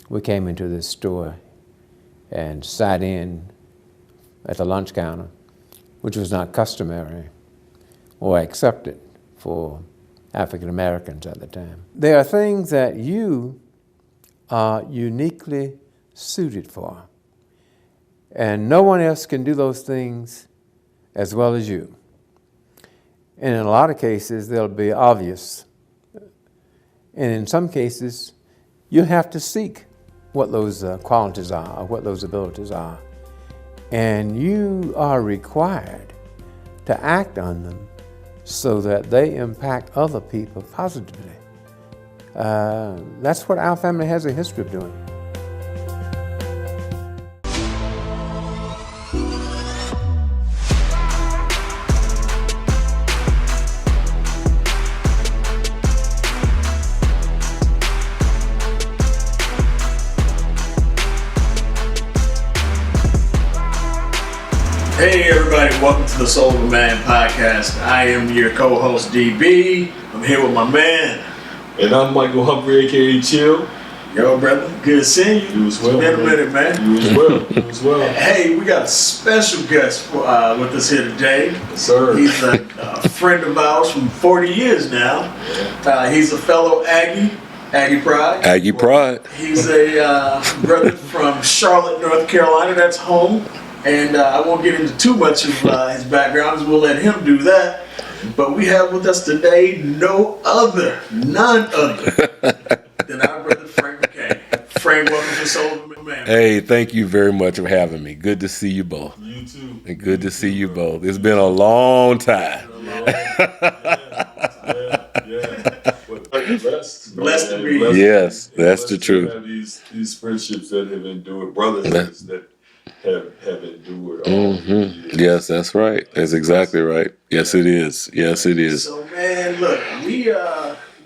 we came into this store and sat in at the lunch counter, which was not customary or accepted for African Americans at the time. There are things that you are uniquely suited for, and no one else can do those things as well as you. And in a lot of cases, they'll be obvious. And in some cases, you have to seek what those qualities are, or what those abilities are. And you are required to act on them so that they impact other people positively. That's what our family has a history of doing. Hey everybody, welcome to the Soul of a Man podcast. I am your co-host DB. I'm here with my man. And I'm Michael Humphrey, aka Chill. Yo brother, good seeing you. You as well. It's been a minute, man. You as well. You as well. Hey, we got a special guest with us here today. Yes, sir. He's a friend of ours from 40 years now. He's a fellow Aggie Pride. Aggie Pride. He's a brother from Charlotte, North Carolina. That's home. And I won't get into too much of his background, we'll let him do that. But we have with us today none other than our brother Frank McCain. Frank, welcome to Soul of a Man. Hey, thank you very much for having me. Good to see you both. You too. And good to see you both. It's been a long time. Blessed to be. Yes, that's the truth. Have these friendships that have endured, brothers that have endured all these years. Yes, that's right. That's exactly right. Yes, it is. Yes, it is. So, man, look,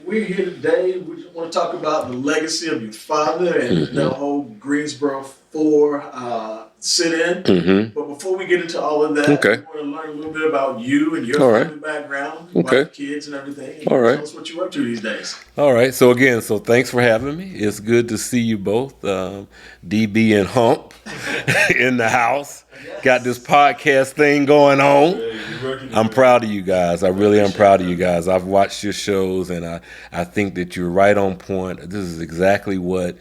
we're here today. We just want to talk about the legacy of your father and the whole Greensboro 4 sit-in. But before we get into all of that, we want to learn a little bit about you and your family background, about your kids and everything. Tell us what you're up to these days. All right. So thanks for having me. It's good to see you both, DB and Hump, in the house. Yes. Got this podcast thing going on. I'm proud of you guys. I really am proud of you guys. I've watched your shows, and I think that you're right on point. This is exactly what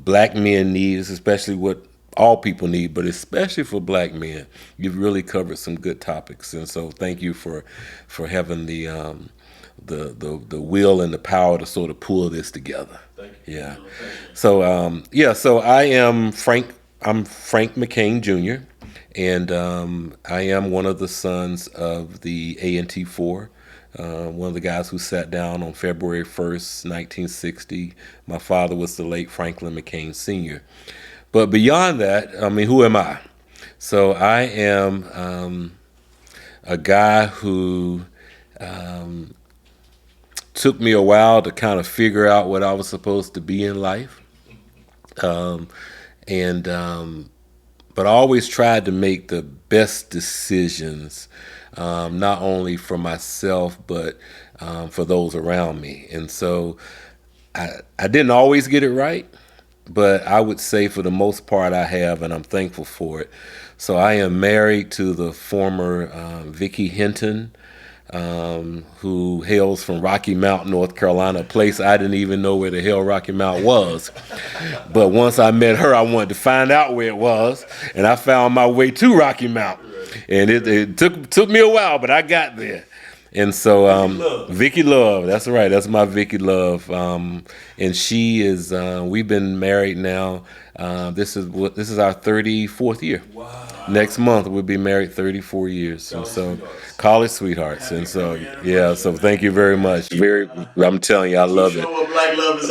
black men need, especially what all people need, but especially for black men. You've really covered some good topics, and so thank you for having the will and the power to sort of pull this together. Thank you. Yeah. So so I am Frank. I'm Frank McCain Jr. and I am one of the sons of the A&T 4. One of the guys who sat down on February 1st, 1960. My father was the late Franklin McCain Sr. But beyond that, I mean, who am I? So I am a guy who took me a while to kind of figure out what I was supposed to be in life. But I always tried to make the best decisions, not only for myself, but for those around me. And so I didn't always get it right, but I would say for the most part I have, and I'm thankful for it. So I am married to the former Vicki Hinton, who hails from Rocky Mount, North Carolina, a place I didn't even know where the hell Rocky Mount was. But once I met her, I wanted to find out where it was, and I found my way to Rocky Mount. And it took me a while, but I got there. And so Vicki Love, that's right, that's my Vicki Love. And she is, we've been married now. This is our 34th year. Wow. Next month we'll be married 34 years. College sweethearts. And so, so thank you very much. I'm telling you, I love it.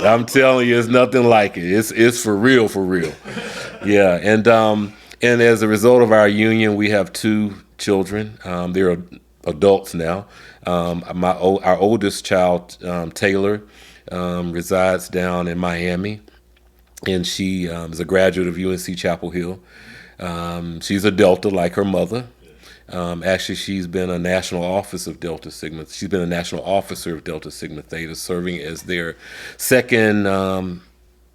I'm telling you, it's nothing like it. It's for real. Yeah. And as a result of our union, we have 2 children. They're adults now. Our oldest child, Taylor, resides down in Miami, and she is a graduate of UNC Chapel Hill. She's a Delta like her mother. Actually, she's been a national officer of Delta Sigma. She's been a national officer of Delta Sigma Theta, serving as their second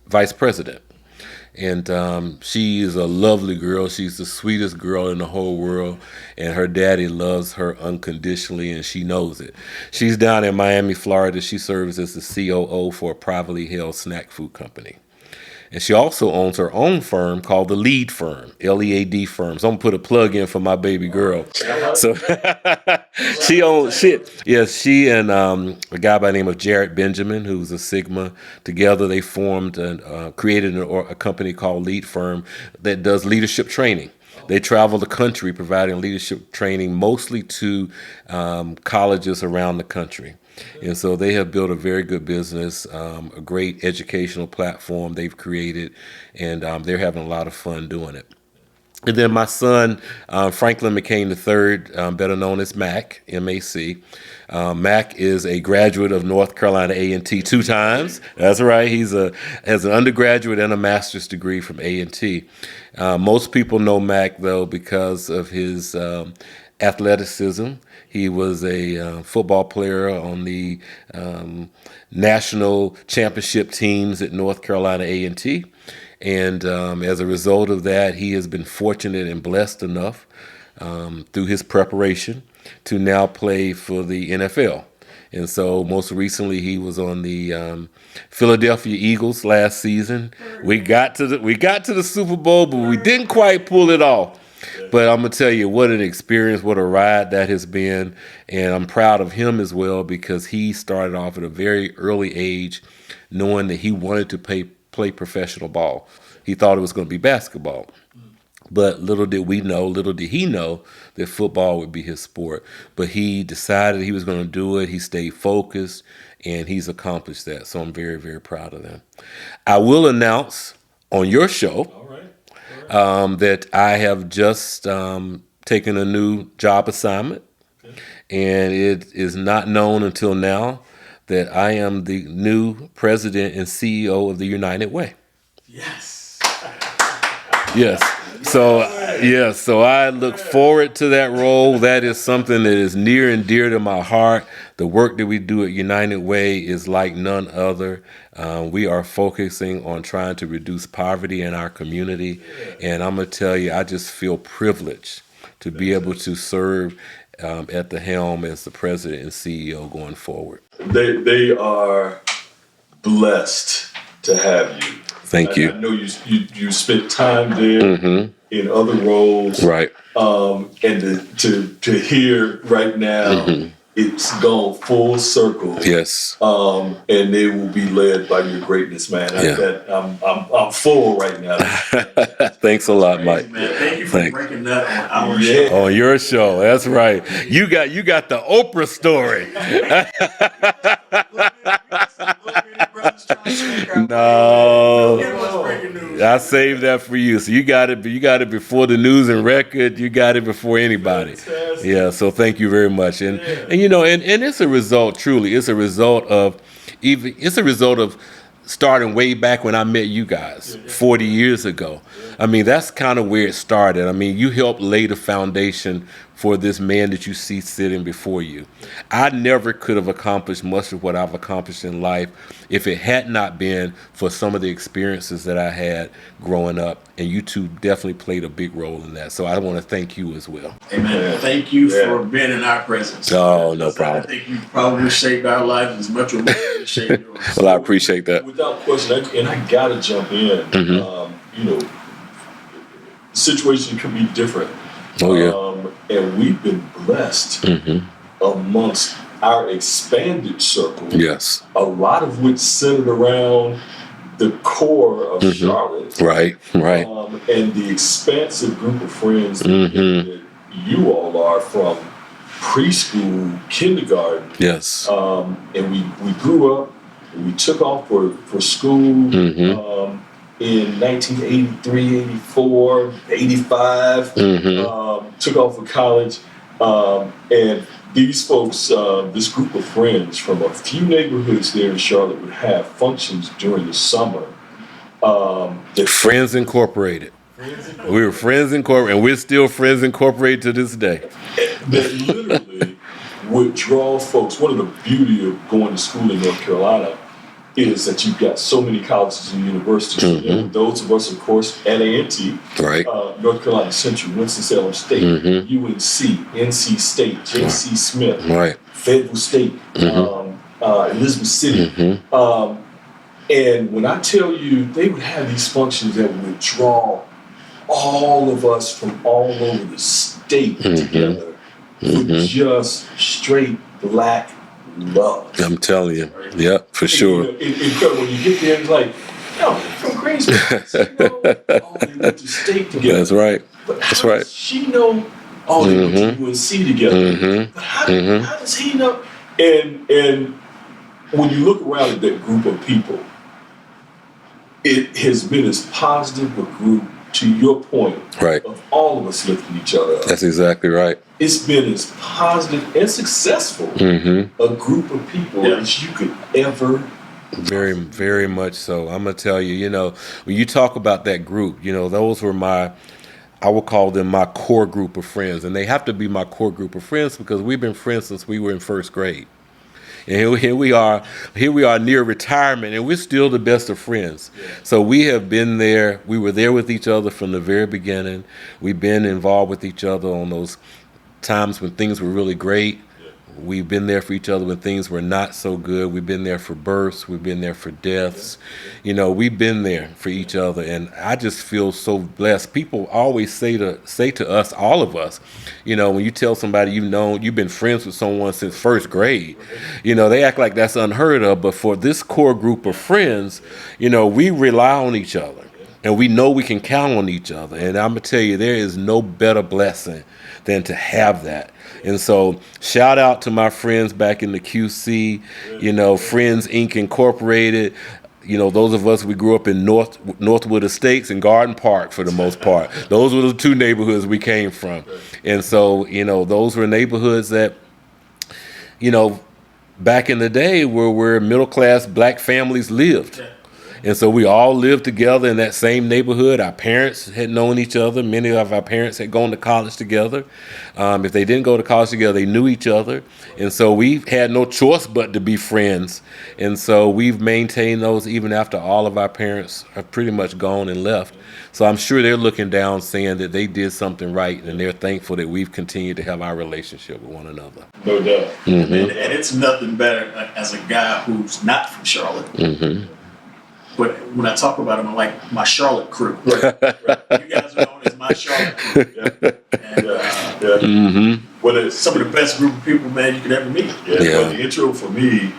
vice president. And she is a lovely girl. She's the sweetest girl in the whole world. And her daddy loves her unconditionally, and she knows it. She's down in Miami, Florida. She serves as the COO for a privately held snack food company. And she also owns her own firm called the Lead Firm, Lead Firms. I'm gonna put a plug in for my baby girl. So she and a guy by the name of Jared Benjamin, who's a Sigma. Together they formed and created a company called Lead Firm that does leadership training. They travel the country providing leadership training mostly to colleges around the country. And so they have built a very good business, a great educational platform they've created, and they're having a lot of fun doing it. And then my son, Franklin McCain III, better known as Mac, M-A-C. Mac is a graduate of North Carolina A&T 2 times. That's right. Has an undergraduate and a master's degree from A&T. Most people know Mac, though, because of his athleticism. He was a football player on the national championship teams at North Carolina A&T. And as a result of that, he has been fortunate and blessed enough through his preparation to now play for the NFL. And so most recently he was on the Philadelphia Eagles last season. We got to the Super Bowl, but we didn't quite pull it off. But I'm going to tell you, what an experience, what a ride that has been. And I'm proud of him as well, because he started off at a very early age knowing that he wanted to play professional ball. He thought it was going to be basketball. But little did he know that football would be his sport. But he decided he was going to do it. He stayed focused, and he's accomplished that. So I'm very, very proud of them. I will announce on your show that I have just taken a new job assignment, and it is not known until now that I am the new president and CEO of the United Way. Yes. Yes. So I look forward to that role. That is something that is near and dear to my heart. The work that we do at United Way is like none other. We are focusing on trying to reduce poverty in our community. And I'm going to tell you, I just feel privileged to be able to serve at the helm as the president and CEO going forward. They are blessed to have you. Thank you. I know you spent time there in other roles, right? And to hear right now, it's gone full circle. Yes. And they will be led by your greatness, man. I'm full right now. Thanks a lot, Mike. Man. Thank you for breaking that on our show. On your show, that's right. You got the Oprah story. No, I saved that for you. So you got it before the news and record. You got it before anybody. Fantastic. Yeah. So thank you very much. And you know, and it's a result. Truly, it's a result of starting way back when I met you guys 40 years ago. I mean, that's kind of where it started. I mean, you helped lay the foundation for this man that you see sitting before you. I never could have accomplished much of what I've accomplished in life if it had not been for some of the experiences that I had growing up. And you two definitely played a big role in that. So I want to thank you as well. Amen. Thank you for being in our presence. Oh, no problem. I think you probably shaped our life as much as we shaped yours. Well, I appreciate that. Without question, and I got to jump in. You know, situation can be different. Oh, yeah. And we've been blessed amongst our expanded circle. Yes. A lot of which centered around the core of Charlotte. Right. And the expansive group of friends that you all are from preschool, kindergarten. Yes. And we grew up, and we took off for school. In 1983, 84, 85, took off for college. And these folks, this group of friends from a few neighborhoods there in Charlotte would have functions during the summer. Friends Incorporated. We were Friends Incorporated, and we're still Friends Incorporated to this day. That literally would draw folks. One of the beauty of going to school in North Carolina is that you've got so many colleges and universities. And those of us, of course, at A&T, Right. North Carolina Central, Winston-Salem State, UNC, NC State, J.C. Smith, Right. Fayetteville State, Elizabeth City. And when I tell you, they would have these functions that would draw all of us from all over the state together with just straight black love. I'm telling you. Right? Yep, for sure. And when you get there, it's like, no, from Greensboro. They went to state together. That's right. But That's how right. does she know? Oh, they went to UNC together. But how does he know? And when you look around at that group of people, it has been as positive a group, to your point, Right. of all of us lifting each other up. That's exactly right. It's been as positive and successful a group of people as you could ever. Very, very much so. I'm going to tell you, when you talk about that group, those were I will call them my core group of friends. And they have to be my core group of friends because we've been friends since we were in first grade. And here we are near retirement, and we're still the best of friends. Yeah. So we have been there. We were there with each other from the very beginning. We've been involved with each other on those times when things were really great. We've been there for each other when things were not so good. We've been there for births. We've been there for deaths. We've been there for each other, and I just feel so blessed. People always say to us, all of us, when you tell somebody you've been friends with someone since first grade, they act like that's unheard of. But for this core group of friends, we rely on each other, and we know we can count on each other. And I'm gonna tell you, there is no better blessing than to have that. And so shout out to my friends back in the QC, Friends Inc. Incorporated. Those of us, we grew up in Northwood Estates and Garden Park for the most part. Those were the two neighborhoods we came from. And so, those were neighborhoods that, back in the day were where middle-class black families lived. And so we all lived together in that same neighborhood. Our parents had known each other. Many of our parents had gone to college together. If they didn't go to college together, they knew each other. And so we had no choice but to be friends. And so we've maintained those even after all of our parents are pretty much gone and left. So I'm sure they're looking down saying that they did something right, and they're thankful that we've continued to have our relationship with one another. No doubt. And it's nothing better as a guy who's not from Charlotte. But when I talk about them, I'm like my Charlotte crew. Right. You guys are known as my Charlotte crew. And Well, some of the best group of people, man, you could ever meet. Well, the intro for me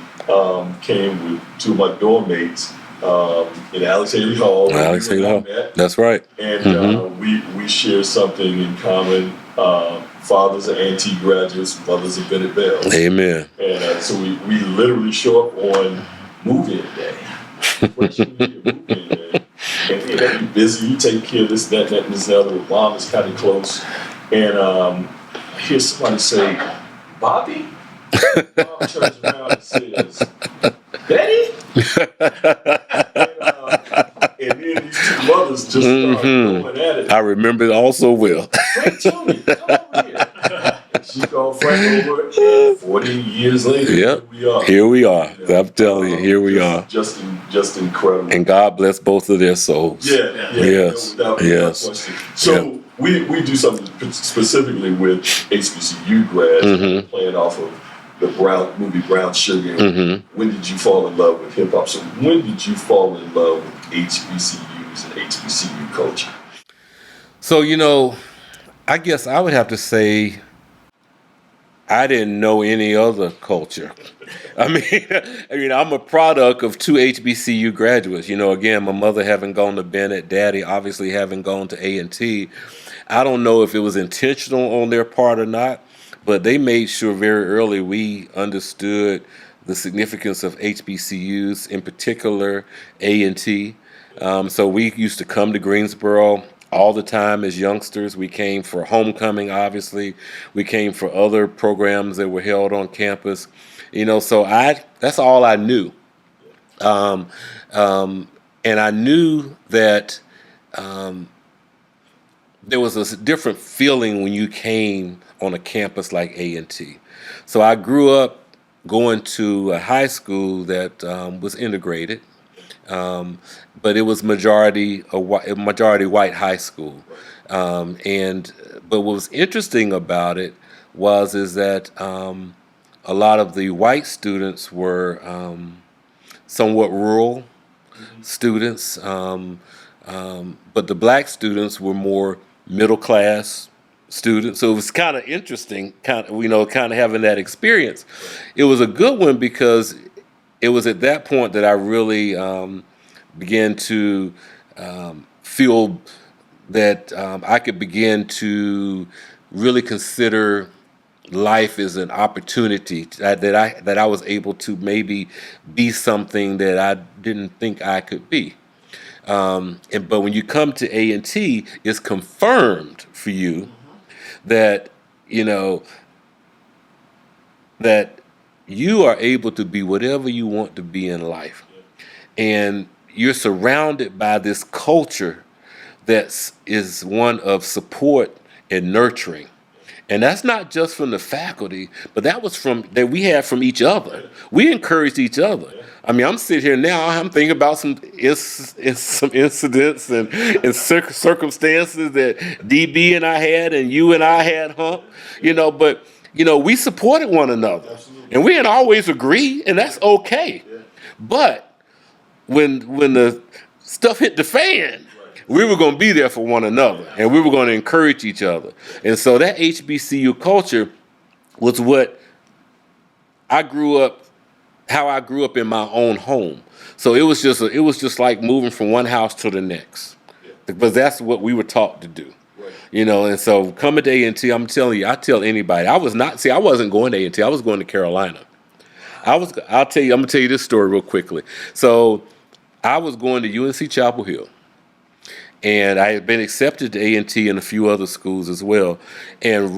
came with two of my dorm mates in Alex Haley Hall. Alex Haley Hall. That's right. And we share something in common. Fathers are A&T graduates, mothers are Bennett Bell. Amen. And so we literally show up on move-in day. Freshman year, move-in day. And you're busy, you take care of this, that, and this, other. Mom is kind of close. And I hear somebody say, Bobby? Mom turns around and says, Betty? And then these two mothers just start going at it. I remember it all so well. Frank, Tony, come over here. And she called Frank over, and 40 years later, here we are. I'm telling you, here we are. Just incredible. And God bless both of their souls. Yes. Without question. So we do something specifically with HBCU grads, playing off of the movie Brown Sugar. When did you fall in love with hip hop? So when did you fall in love with HBCUs and HBCU culture? So, I guess I would have to say I didn't know any other culture. I mean, I'm a product of two HBCU graduates. Again, my mother having gone to Bennett, daddy obviously having gone to A&T. I don't know if it was intentional on their part or not, but they made sure very early we understood the significance of HBCUs, in particular A&T. So we used to come to Greensboro all the time as youngsters. We came for homecoming, obviously. We came for other programs that were held on campus. So that's all I knew. And I knew that there was a different feeling when you came on a campus like A&T. So I grew up going to a high school that was integrated, but it was majority white high school. But what was interesting about it is that a lot of the white students were somewhat rural students, but the black students were more middle class students. So it was kind of interesting, kind of having that experience. It was a good one because it was at that point that I really began to feel that I could begin to really consider life as an opportunity, that I was able to maybe be something that I didn't think I could be. But when you come to A&T, it's confirmed for you that that you are able to be whatever you want to be in life, and you're surrounded by this culture that is one of support and nurturing. And that's not just from the faculty, but that we had from each other. We encouraged each other. I mean, I'm sitting here now, I'm thinking about some incidents and circumstances that DB and I had and you and I had, but we supported one another. Absolutely. And we didn't always agree, and that's okay. Yeah. But when the stuff hit the fan, we were going to be there for one another, and we were going to encourage each other. And so that HBCU culture was what how I grew up in my own home. So it was just like moving from one house to the next, because that's what we were taught to do. Right. And so coming to A&T, I'm telling you, I tell anybody, I wasn't going to A&T, I was going to Carolina. I'm going to tell you this story real quickly. So I was going to UNC Chapel Hill. And I had been accepted to A&T and a few other schools as well. And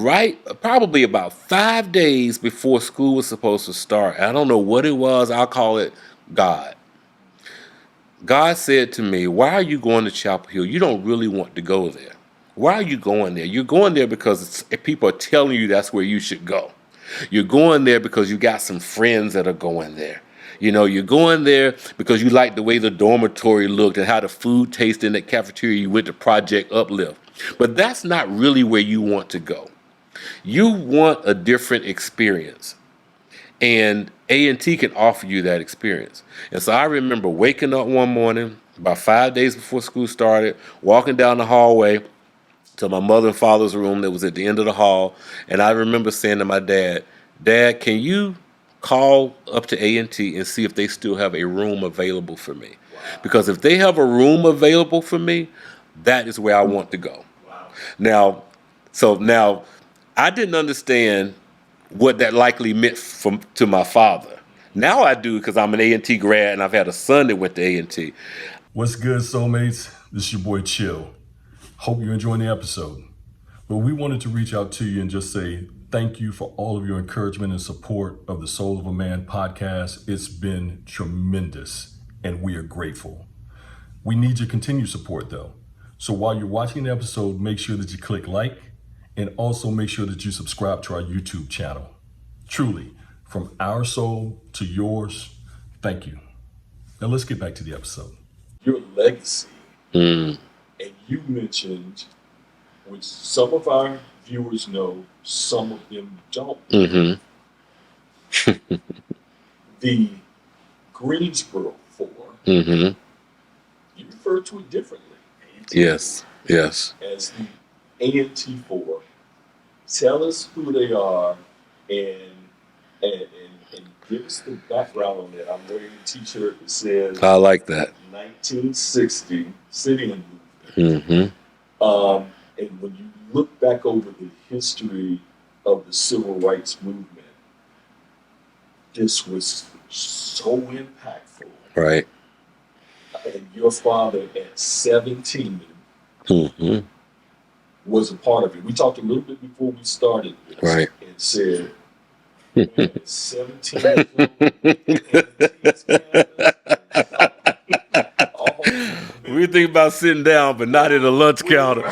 probably about 5 days before school was supposed to start, I don't know what it was, I'll call it God. God said to me, "Why are you going to Chapel Hill? You don't really want to go there. Why are you going there? You're going there because people are telling you that's where you should go. You're going there because you got some friends that are going there. You're going there because you like the way the dormitory looked and how the food tasted in that cafeteria. You went to Project Uplift. But that's not really where you want to go. You want a different experience. And A&T can offer you that experience." And so I remember waking up one morning, about 5 days before school started, walking down the hallway to my mother and father's room that was at the end of the hall. And I remember saying to my dad, "Dad, can you call up to A&T and see if they still have a room available for me? Because if they have a room available for me, that is where I want to go." Wow. Now, I didn't understand what that likely meant to my father. Now I do, because I'm an A&T grad and I've had a son that went to A&T. What's good, soulmates? This is your boy Chill. Hope you're enjoying the episode. But we wanted to reach out to you and just say thank you for all of your encouragement and support of the Soul of a Man podcast. It's been tremendous, and we are grateful. We need your continued support, though. So while you're watching the episode, make sure that you click like, and also make sure that you subscribe to our YouTube channel. Truly, from our soul to yours, thank you. Now let's get back to the episode. Your legacy, and you mentioned, which some of our viewers know, some of them don't. Mm-hmm. The Greensboro 4, you refer to it differently. Yes. As the A&T 4. Tell us who they are and give us the background on that. I'm wearing a t-shirt that says, I like that, 1960 City Movement. Mm-hmm. And when you look back over the history of the civil rights movement, this was so impactful. Right. And your father at 17 was a part of it. We talked a little bit before we started this, right, and said, at 17 years old, we think about sitting down, but not at a lunch counter.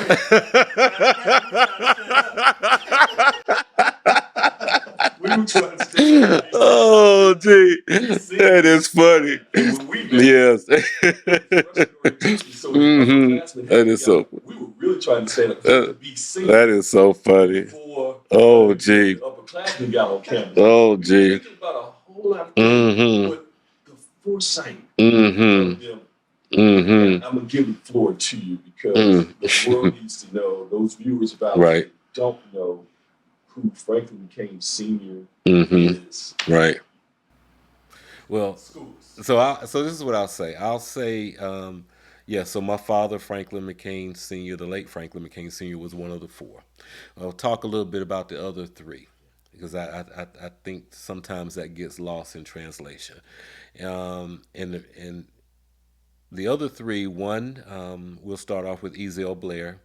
We were trying to stay. gee, that is funny. Yes. That is so. We were really trying to stand up to be seen. That is so funny. Oh, gee. Upperclassmen got on camera. Oh, gee. About a whole lot of things, but the foresight of them. I'm gonna give the floor to you because the world needs to know, those viewers about right. don't know who Franklin McCain Sr. is. Right. Well, so this is what I'll say. I'll say, so my father, Franklin McCain Sr., the late Franklin McCain Sr., was one of the four. I'll talk a little bit about the other three because I think sometimes that gets lost in translation. And the other three, one, we'll start off with Ezell Blair,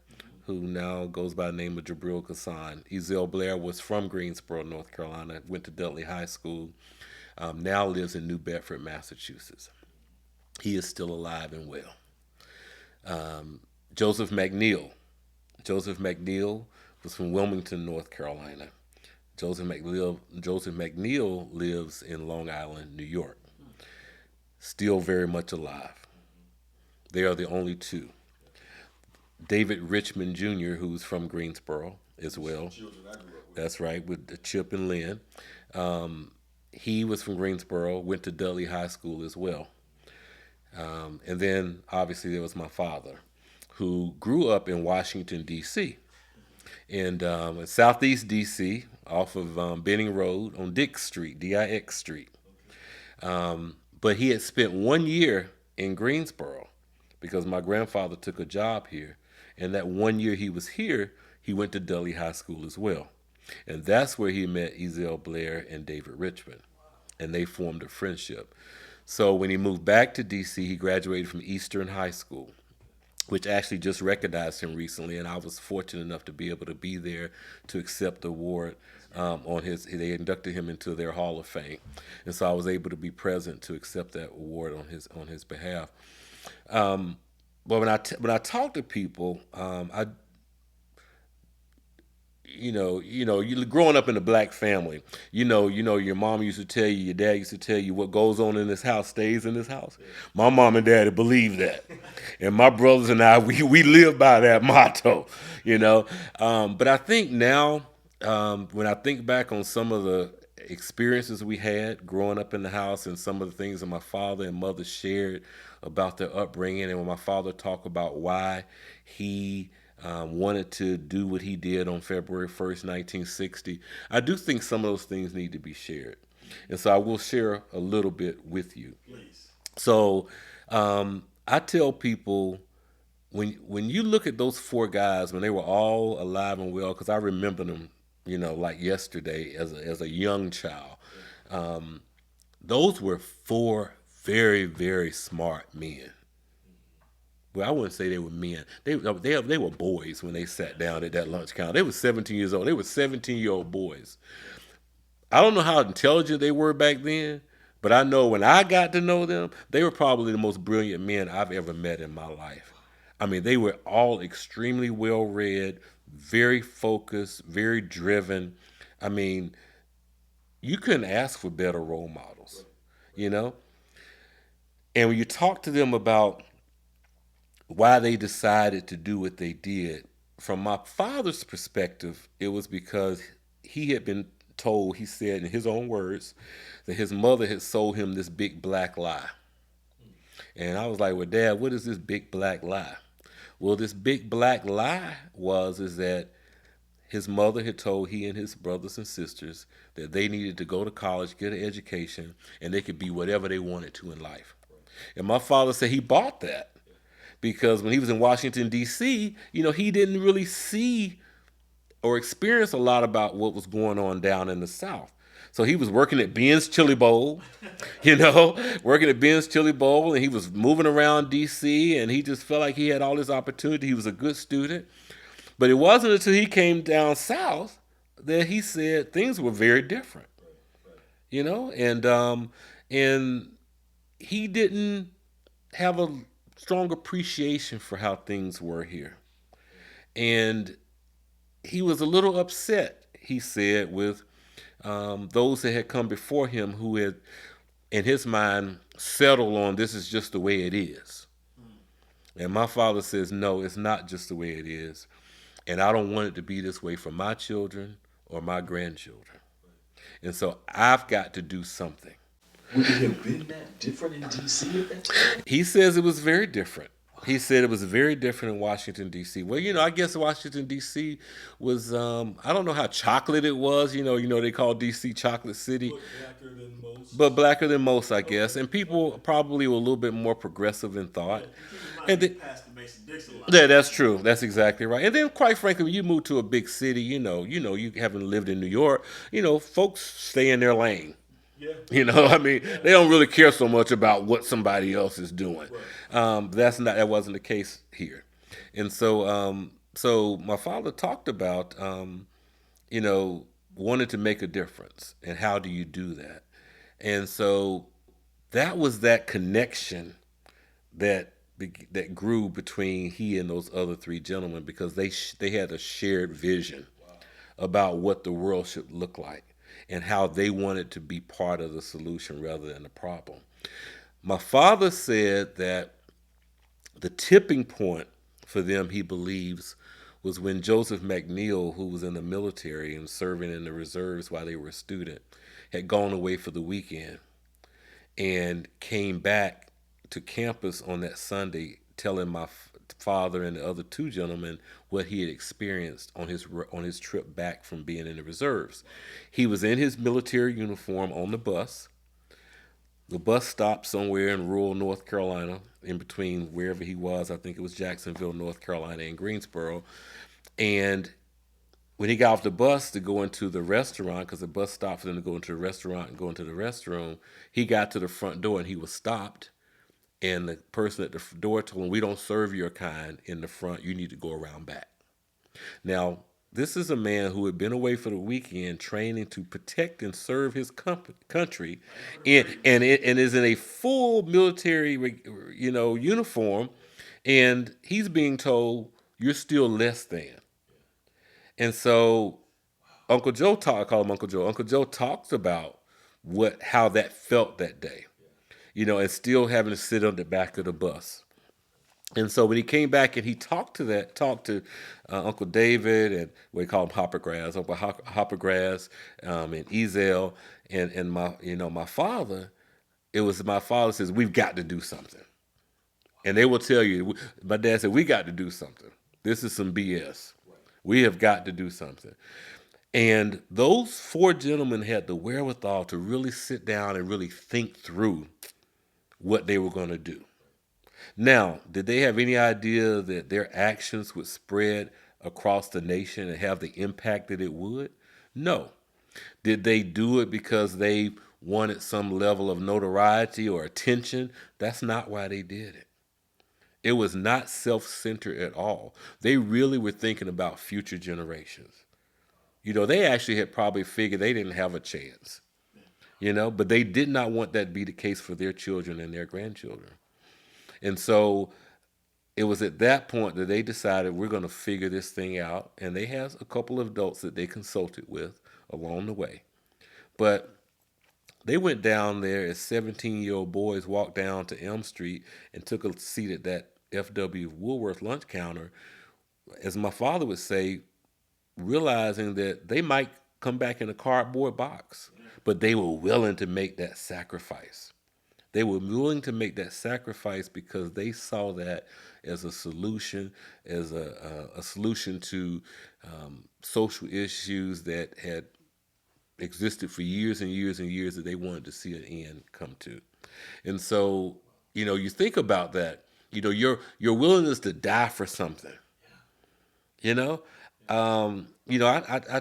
who now goes by the name of Jibreel Khazan. Ezell Blair was from Greensboro, North Carolina, went to Dudley High School, now lives in New Bedford, Massachusetts. He is still alive and well. Joseph McNeil. Joseph McNeil was from Wilmington, North Carolina. Joseph McNeil lives in Long Island, New York. Still very much alive. They are the only two. David Richmond Jr., who's from Greensboro as well. That's right, with Chip and Lynn. He was from Greensboro, went to Dudley High School as well. And then, obviously, there was my father, who grew up in Washington, D.C., and Southeast D.C., off of Benning Road on Dix Street, D-I-X Street. But he had spent 1 year in Greensboro because my grandfather took a job here. And that 1 year he was here, he went to Dudley High School as well. And that's where he met Ezell Blair and David Richmond. And they formed a friendship. So when he moved back to D.C., he graduated from Eastern High School, which actually just recognized him recently. And I was fortunate enough to be able to be there to accept the award they inducted him into their Hall of Fame. And so I was able to be present to accept that award on his behalf. But when I talk to people, you growing up in a black family, your mom used to tell you, your dad used to tell you, what goes on in this house stays in this house. Yeah. My mom and daddy believed that, and my brothers and I, we live by that motto, But I think now, when I think back on some of the experiences we had growing up in the house and some of the things that my father and mother shared about their upbringing, and when my father talked about why he wanted to do what he did on February 1st, 1960, I do think some of those things need to be shared. And so I will share a little bit with you. Please. So I tell people, when you look at those four guys, when they were all alive and well, because I remember them, like yesterday as a young child, those were four very, very smart men. Well, I wouldn't say they were men. They were boys when they sat down at that lunch counter. They were 17 years old. They were 17-year-old boys. I don't know how intelligent they were back then, but I know when I got to know them, they were probably the most brilliant men I've ever met in my life. I mean, they were all extremely well-read, very focused, very driven. I mean, you couldn't ask for better role models, And when you talk to them about why they decided to do what they did, from my father's perspective, it was because he had been told, he said in his own words, that his mother had sold him this big black lie. And I was like, well, Dad, what is this big black lie? Well, this big black lie is that his mother had told he and his brothers and sisters that they needed to go to college, get an education, and they could be whatever they wanted to in life. And my father said he bought that because when he was in Washington, D.C., he didn't really see or experience a lot about what was going on down in the South. So he was working at Ben's Chili Bowl, working at Ben's Chili Bowl, and he was moving around D.C., and he just felt like he had all this opportunity. He was a good student. But it wasn't until he came down south that he said things were very different, and he didn't have a strong appreciation for how things were here. And he was a little upset, he said, with those that had come before him who had, in his mind, settled on this is just the way it is. And my father says, no, it's not just the way it is. And I don't want it to be this way for my children or my grandchildren. And so I've got to do something. Would it have been that different in D.C. at that time? He says it was very different. He said it was very different in Washington, D.C. Well, I guess Washington, D.C. was, I don't know how chocolate it was. They call D.C. Chocolate City. Blacker than most. But blacker than most, I guess. And people probably were a little bit more progressive in thought. And then, yeah, that's true. That's exactly right. And then, quite frankly, when you move to a big city, you haven't lived in New York, folks stay in their lane. Yeah. I mean, they don't really care so much about what somebody else is doing. Right. That wasn't the case here. And so my father talked about, wanted to make a difference. And how do you do that? And so that was that connection that grew between he and those other three gentlemen, because they had a shared vision about what the world should look like and how they wanted to be part of the solution rather than the problem. My father said that the tipping point for them, he believes, was when Joseph McNeil, who was in the military and serving in the reserves while they were a student, had gone away for the weekend and came back to campus on that Sunday telling my father and the other two gentlemen what he had experienced on his trip back from being in the reserves. He was in his military uniform on the bus. The bus stopped somewhere in rural North Carolina, in between wherever he was. I think it was Jacksonville, North Carolina, and Greensboro. And when he got off the bus to go into the restaurant, because the bus stopped for them to go into the restaurant and go into the restroom, he got to the front door and he was stopped. And the person at the door told him, "We don't serve your kind in the front. You need to go around back." Now, this is a man who had been away for the weekend training to protect and serve his country and is in a full military, uniform. And he's being told, you're still less than. And so Uncle Joe I call him Uncle Joe. Uncle Joe talks about how that felt that day. And still having to sit on the back of the bus. And so when he came back and he talked to Uncle David and we call him Hoppergrass, Uncle Hoppergrass, and Ezell and my father, it was my father says, we've got to do something. And they will tell you, my dad said, we got to do something. This is some BS. We have got to do something. And those four gentlemen had the wherewithal to really sit down and really think through what they were going to do. Now, did they have any idea that their actions would spread across the nation and have the impact that it would? No. Did they do it because they wanted some level of notoriety or attention? That's not why they did it. It was not self-centered at all. They really were thinking about future generations. They actually had probably figured they didn't have a chance. But they did not want that to be the case for their children and their grandchildren. And so it was at that point that they decided we're going to figure this thing out. And they had a couple of adults that they consulted with along the way. But they went down there as 17-year-old boys, walked down to Elm Street and took a seat at that FW Woolworth lunch counter, as my father would say, realizing that they might come back in a cardboard box. But they were willing to make that sacrifice. They were willing to make that sacrifice because they saw that as a solution, as a solution to social issues that had existed for years and years and years that they wanted to see an end come to. And so, you think about that, your willingness to die for something. I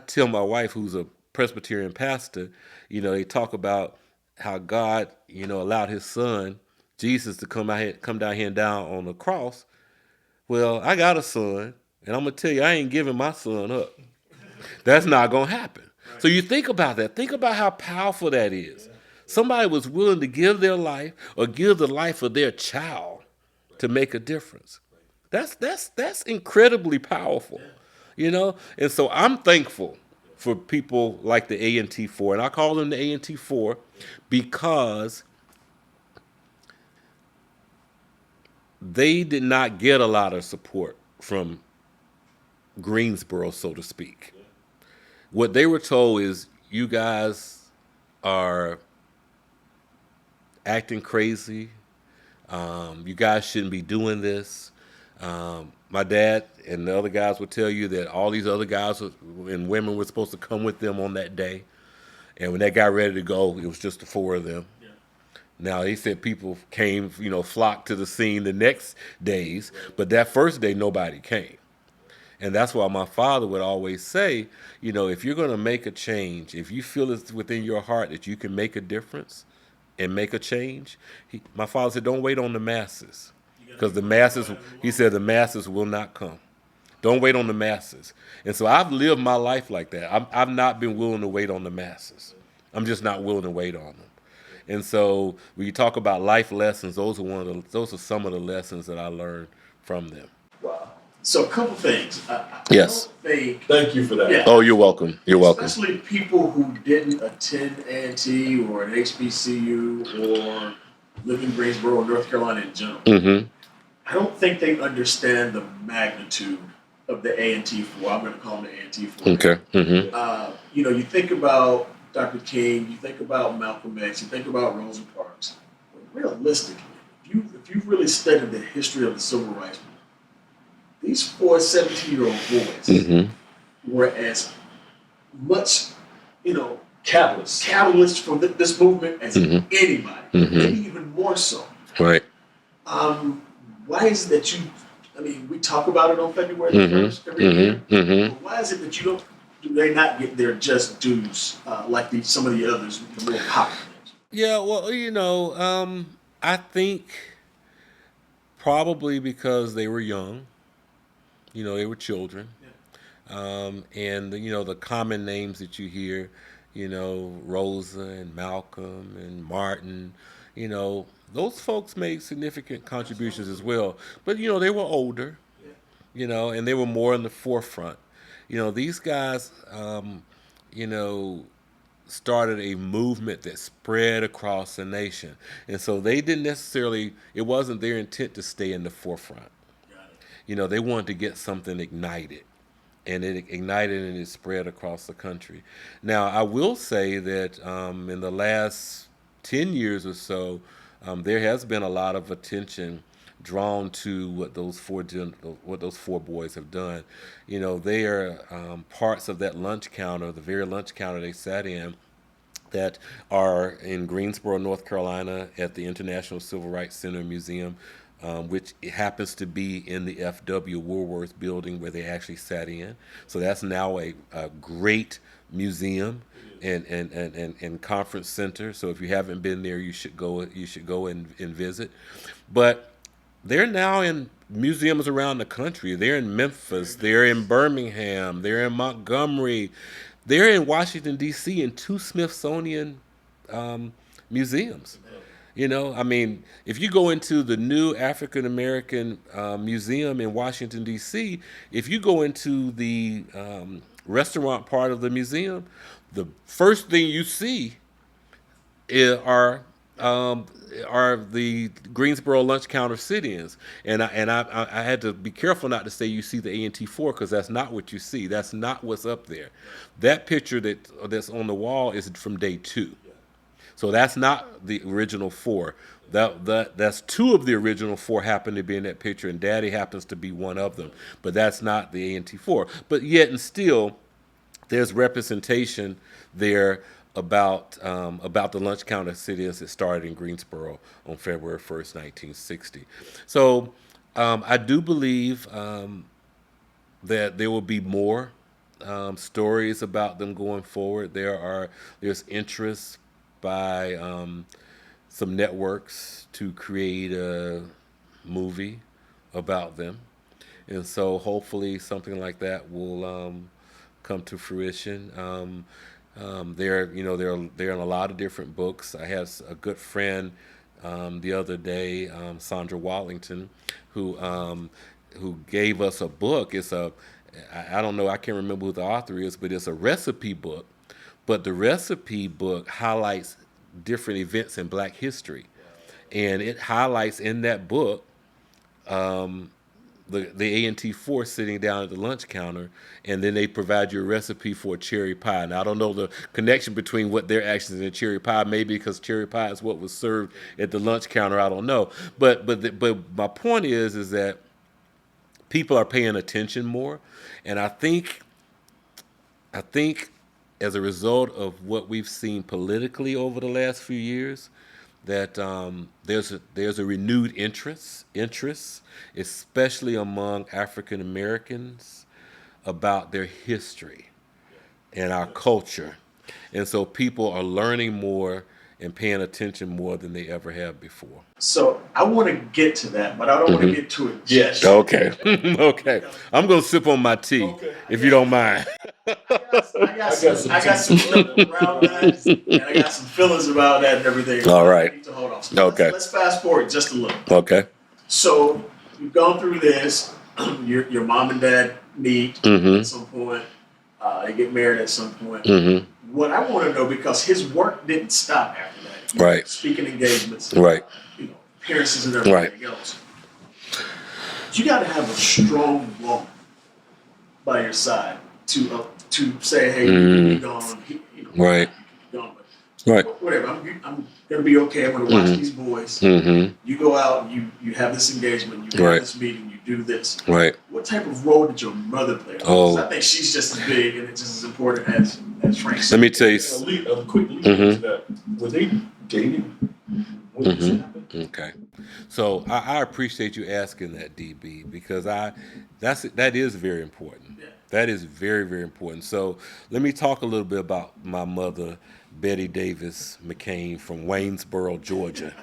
tell my wife, who's a Presbyterian pastor, they talk about how God, allowed his son, Jesus, to come down here and down on the cross. Well, I got a son, and I'm going to tell you, I ain't giving my son up. That's not going to happen. Right. So you think about that. Think about how powerful that is. Yeah. Somebody was willing to give their life or give the life of their child to make a difference. That's incredibly powerful. And so I'm thankful for people like the A&T4, and I call them the A&T4 because they did not get a lot of support from Greensboro, so to speak. What they were told is, you guys are acting crazy. You guys shouldn't be doing this. My dad and the other guys would tell you that all these other guys and women were supposed to come with them on that day. And when they got ready to go, it was just the four of them. Yeah. Now, he said people came, flocked to the scene the next days, but that first day, nobody came. And that's why my father would always say, if you're going to make a change, if you feel it's within your heart that you can make a difference and make a change, my father said, don't wait on the masses. Because the masses, he said, the masses will not come. Don't wait on the masses. And so I've lived my life like that. I've not been willing to wait on the masses. I'm just not willing to wait on them. And so when you talk about life lessons, those are some of the lessons that I learned from them. Wow. So a couple things. Yes. I don't think, Thank you for that. Yeah. Oh, you're welcome. You're welcome. Especially people who didn't attend A&T or an HBCU or live in Greensboro or North Carolina in general. Mm-hmm. I don't think they understand the magnitude of the A&T4. I'm going to call them the A&T4. Okay. Mm-hmm. You think about Dr. King, you think about Malcolm X, you think about Rosa Parks. But realistically, if you really studied the history of the civil rights movement, these 4 17-year-old boys Mm-hmm. were as much, Catalyst for this movement as anybody, maybe even more so. Right. Why is it that we talk about it on February 1st every year, but why is it that do they not get their just dues like some of the others, the more popular ones? Yeah, well, I think probably because they were young, they were children. Yeah. And, the common names that you hear, Rosa and Malcolm and Martin, those folks made significant contributions as well. But, they were older, and they were more in the forefront. These guys, started a movement that spread across the nation. And so they didn't necessarily, it wasn't their intent to stay in the forefront. They wanted to get something ignited. And it ignited and it spread across the country. Now, I will say that in the last 10 years or so, there has been a lot of attention drawn to what those four boys have done. They are parts of that lunch counter, the very lunch counter they sat in, that are in Greensboro, North Carolina, at the International Civil Rights Center Museum, which happens to be in the FW Woolworth building where they actually sat in. So that's now a great museum and conference center. So if you haven't been there, you should go and visit. But they're now in museums around the country. They're in Memphis. They're in Birmingham. They're in Montgomery. They're in Washington, D.C. in 2 Smithsonian museums. If you go into the new African American museum in Washington, D.C., if you go into the restaurant part of the museum, the first thing you see are the Greensboro lunch counter sit-ins, and I had to be careful not to say you see the A&T4 because that's not what you see. That's not what's up there. That picture that's on the wall is from day 2, so that's not the original 4. That's 2 of the original 4 happen to be in that picture, and Daddy happens to be one of them. But that's not the A&T4. But yet and still, there's representation there about the lunch counter sit-ins that started in Greensboro on February 1st, 1960. So I do believe that there will be more stories about them going forward. There's interest by some networks to create a movie about them, and so hopefully something like that will come to fruition. They're in a lot of different books. I have a good friend the other day, Sandra Wallington, who gave us a book. It's I don't know, I can't remember who the author is, but it's a recipe book. But the recipe book highlights different events in Black history. And it highlights in that book the A&T force sitting down at the lunch counter, and then they provide you a recipe for a cherry pie. Now, I don't know the connection between what their actions and cherry pie, maybe because cherry pie is what was served at the lunch counter. I don't know. But my point is that people are paying attention more, and I think as a result of what we've seen politically over the last few years, that there's a renewed interest, especially among African Americans, about their history and our culture, and so people are learning more and paying attention more than they ever have before. So I want to get to that, but I don't want to get to it Yes. yet. Okay, okay. I'm gonna sip on my tea, Okay. if you don't mind. I got some feelings around that, and I got some feelings about that and everything. All I right. need to hold on. So Okay. let's fast forward just a little. Okay. So you've gone through this. Your mom and dad meet at some point. They get married at some point. What I want to know, because his work didn't stop after that. Right. Speaking engagements. Right. Appearances and everything else. You got to have a strong woman by your side to say, hey, you're gone. Right. Gone, Right. but whatever. I'm gonna be okay. I'm gonna watch these boys. You go out and you have this engagement. You have this meeting. You do this. Right. What type of role did your mother play? Because I think she's just as big and it's just as important as Frank. Let me tell you. A quick lead into that. Were they dating when this happened? Okay, so I appreciate you asking that, DB, because that is very important. Yeah. That is very, very important. So let me talk a little bit about my mother, Betty Davis McCain, from Waynesboro, Georgia,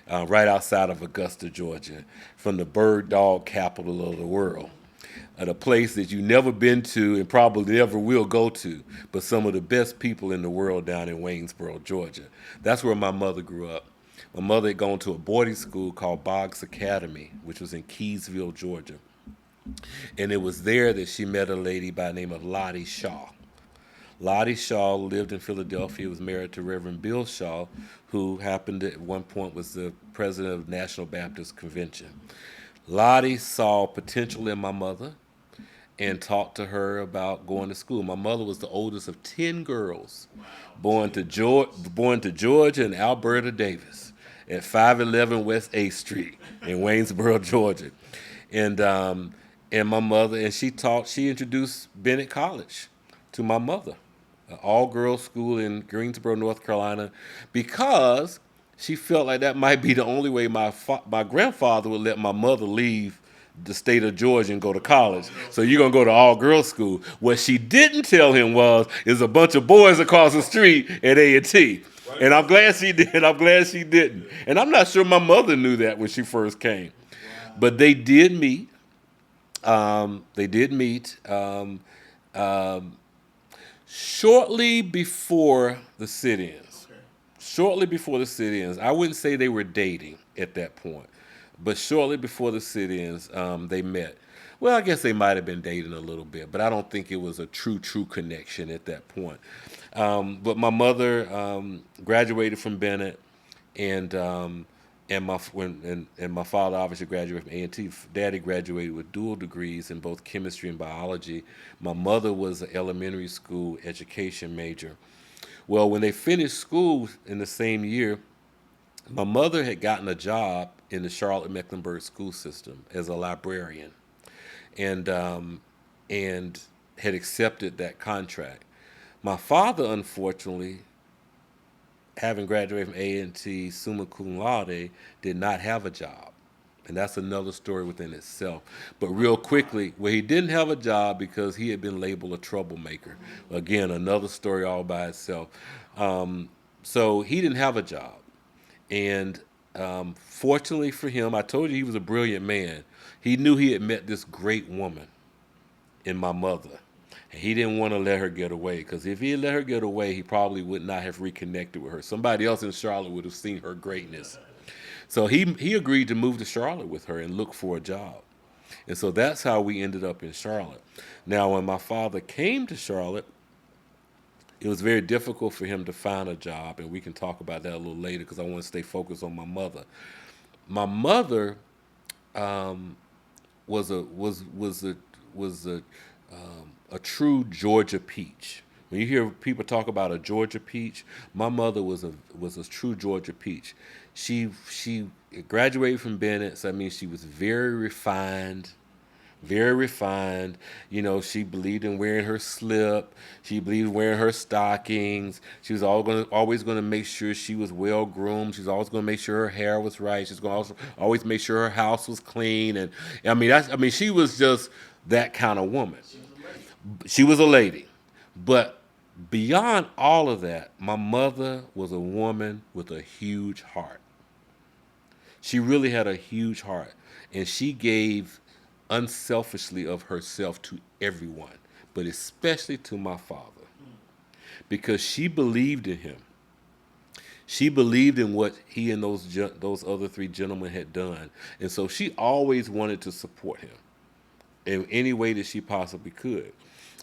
right outside of Augusta, Georgia, from the bird dog capital of the world. At a place that you've never been to and probably never will go to, but some of the best people in the world down in Waynesboro, Georgia. That's where my mother grew up. My mother had gone to a boarding school called Boggs Academy, which was in Keysville, Georgia. And it was there that she met a lady by the name of Lottie Shaw. Lottie Shaw lived in Philadelphia, was married to Reverend Bill Shaw, who happened at one point was the president of the National Baptist Convention. Lottie saw potential in my mother and talked to her about going to school. My mother was the oldest of 10 girls, born to Georgia and Alberta Davis at 511 West 8th Street in Waynesboro, Georgia. And my mother, and she introduced Bennett College to my mother, an all-girls school in Greensboro, North Carolina, because she felt like that might be the only way my grandfather would let my mother leave the state of Georgia and go to college. So you're going to go to all-girls school. What she didn't tell him is a bunch of boys across the street at A&T. And I'm glad she did. I'm glad she didn't. And I'm not sure my mother knew that when she first came. But they did meet. Shortly before the sit-ins. Shortly before the sit-ins. I wouldn't say they were dating at that point. But shortly before the sit-ins, they met. Well, I guess they might have been dating a little bit, but I don't think it was a true connection at that point. But my mother graduated from Bennett, and my father obviously graduated from A&T. Daddy graduated with dual degrees in both chemistry and biology. My mother was an elementary school education major. Well, when they finished school in the same year, my mother had gotten a job in the Charlotte-Mecklenburg school system as a librarian, and had accepted that contract. My father, unfortunately, having graduated from A&T summa cum laude, did not have a job. And that's another story within itself. But real quickly, well, he didn't have a job because he had been labeled a troublemaker. Again, another story all by itself. So he didn't have a job. And fortunately for him, I told you he was a brilliant man. He knew he had met this great woman in my mother. And he didn't want to let her get away, because if he had let her get away, he probably would not have reconnected with her. Somebody else in Charlotte would have seen her greatness. So he agreed to move to Charlotte with her and look for a job. And so that's how we ended up in Charlotte. Now, when my father came to Charlotte, it was very difficult for him to find a job, and we can talk about that a little later because I want to stay focused on my mother. My mother was a true Georgia peach. When you hear people talk about a Georgia peach, my mother was a true Georgia peach. She graduated from Bennett, so I mean she was very refined, very refined. You know, she believed in wearing her slip. She believed in wearing her stockings. She was always going to make sure she was well groomed. She was always going to make sure her hair was right. She was going to always make sure her house was clean. And I mean, she was just that kind of woman. She was a lady. But beyond all of that, my mother was a woman with a huge heart. She really had a huge heart, and she gave unselfishly of herself to everyone, but especially to my father, because she believed in him. She believed in what he and those other three gentlemen had done, and so she always wanted to support him in any way that she possibly could.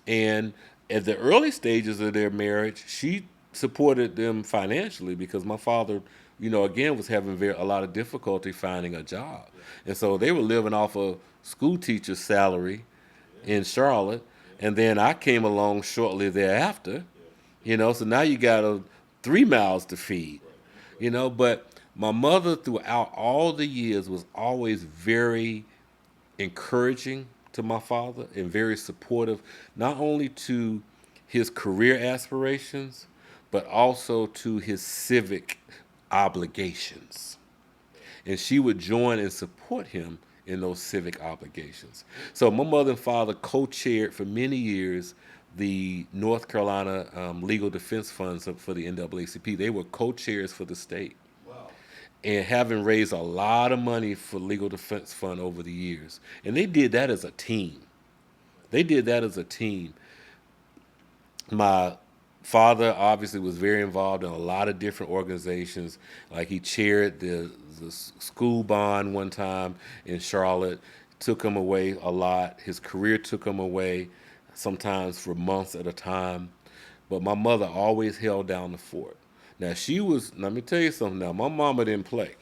And at the early stages of their marriage, she supported them financially because my father, again, was having a lot of difficulty finding a job. And so they were living off a school teacher's salary in Charlotte. And then I came along shortly thereafter, so now you got 3 mouths to feed, but my mother throughout all the years was always very encouraging to my father and very supportive, not only to his career aspirations, but also to his civic obligations. And she would join and support him in those civic obligations. So my mother and father co-chaired for many years the North Carolina Legal Defense Funds for the NAACP. They were co-chairs for the state. And having raised a lot of money for legal defense fund over the years. And they did that as a team. My father obviously was very involved in a lot of different organizations. Like he chaired the school bond one time in Charlotte, took him away a lot. His career took him away, sometimes for months at a time. But my mother always held down the fort. Now, let me tell you something now, my mama didn't play.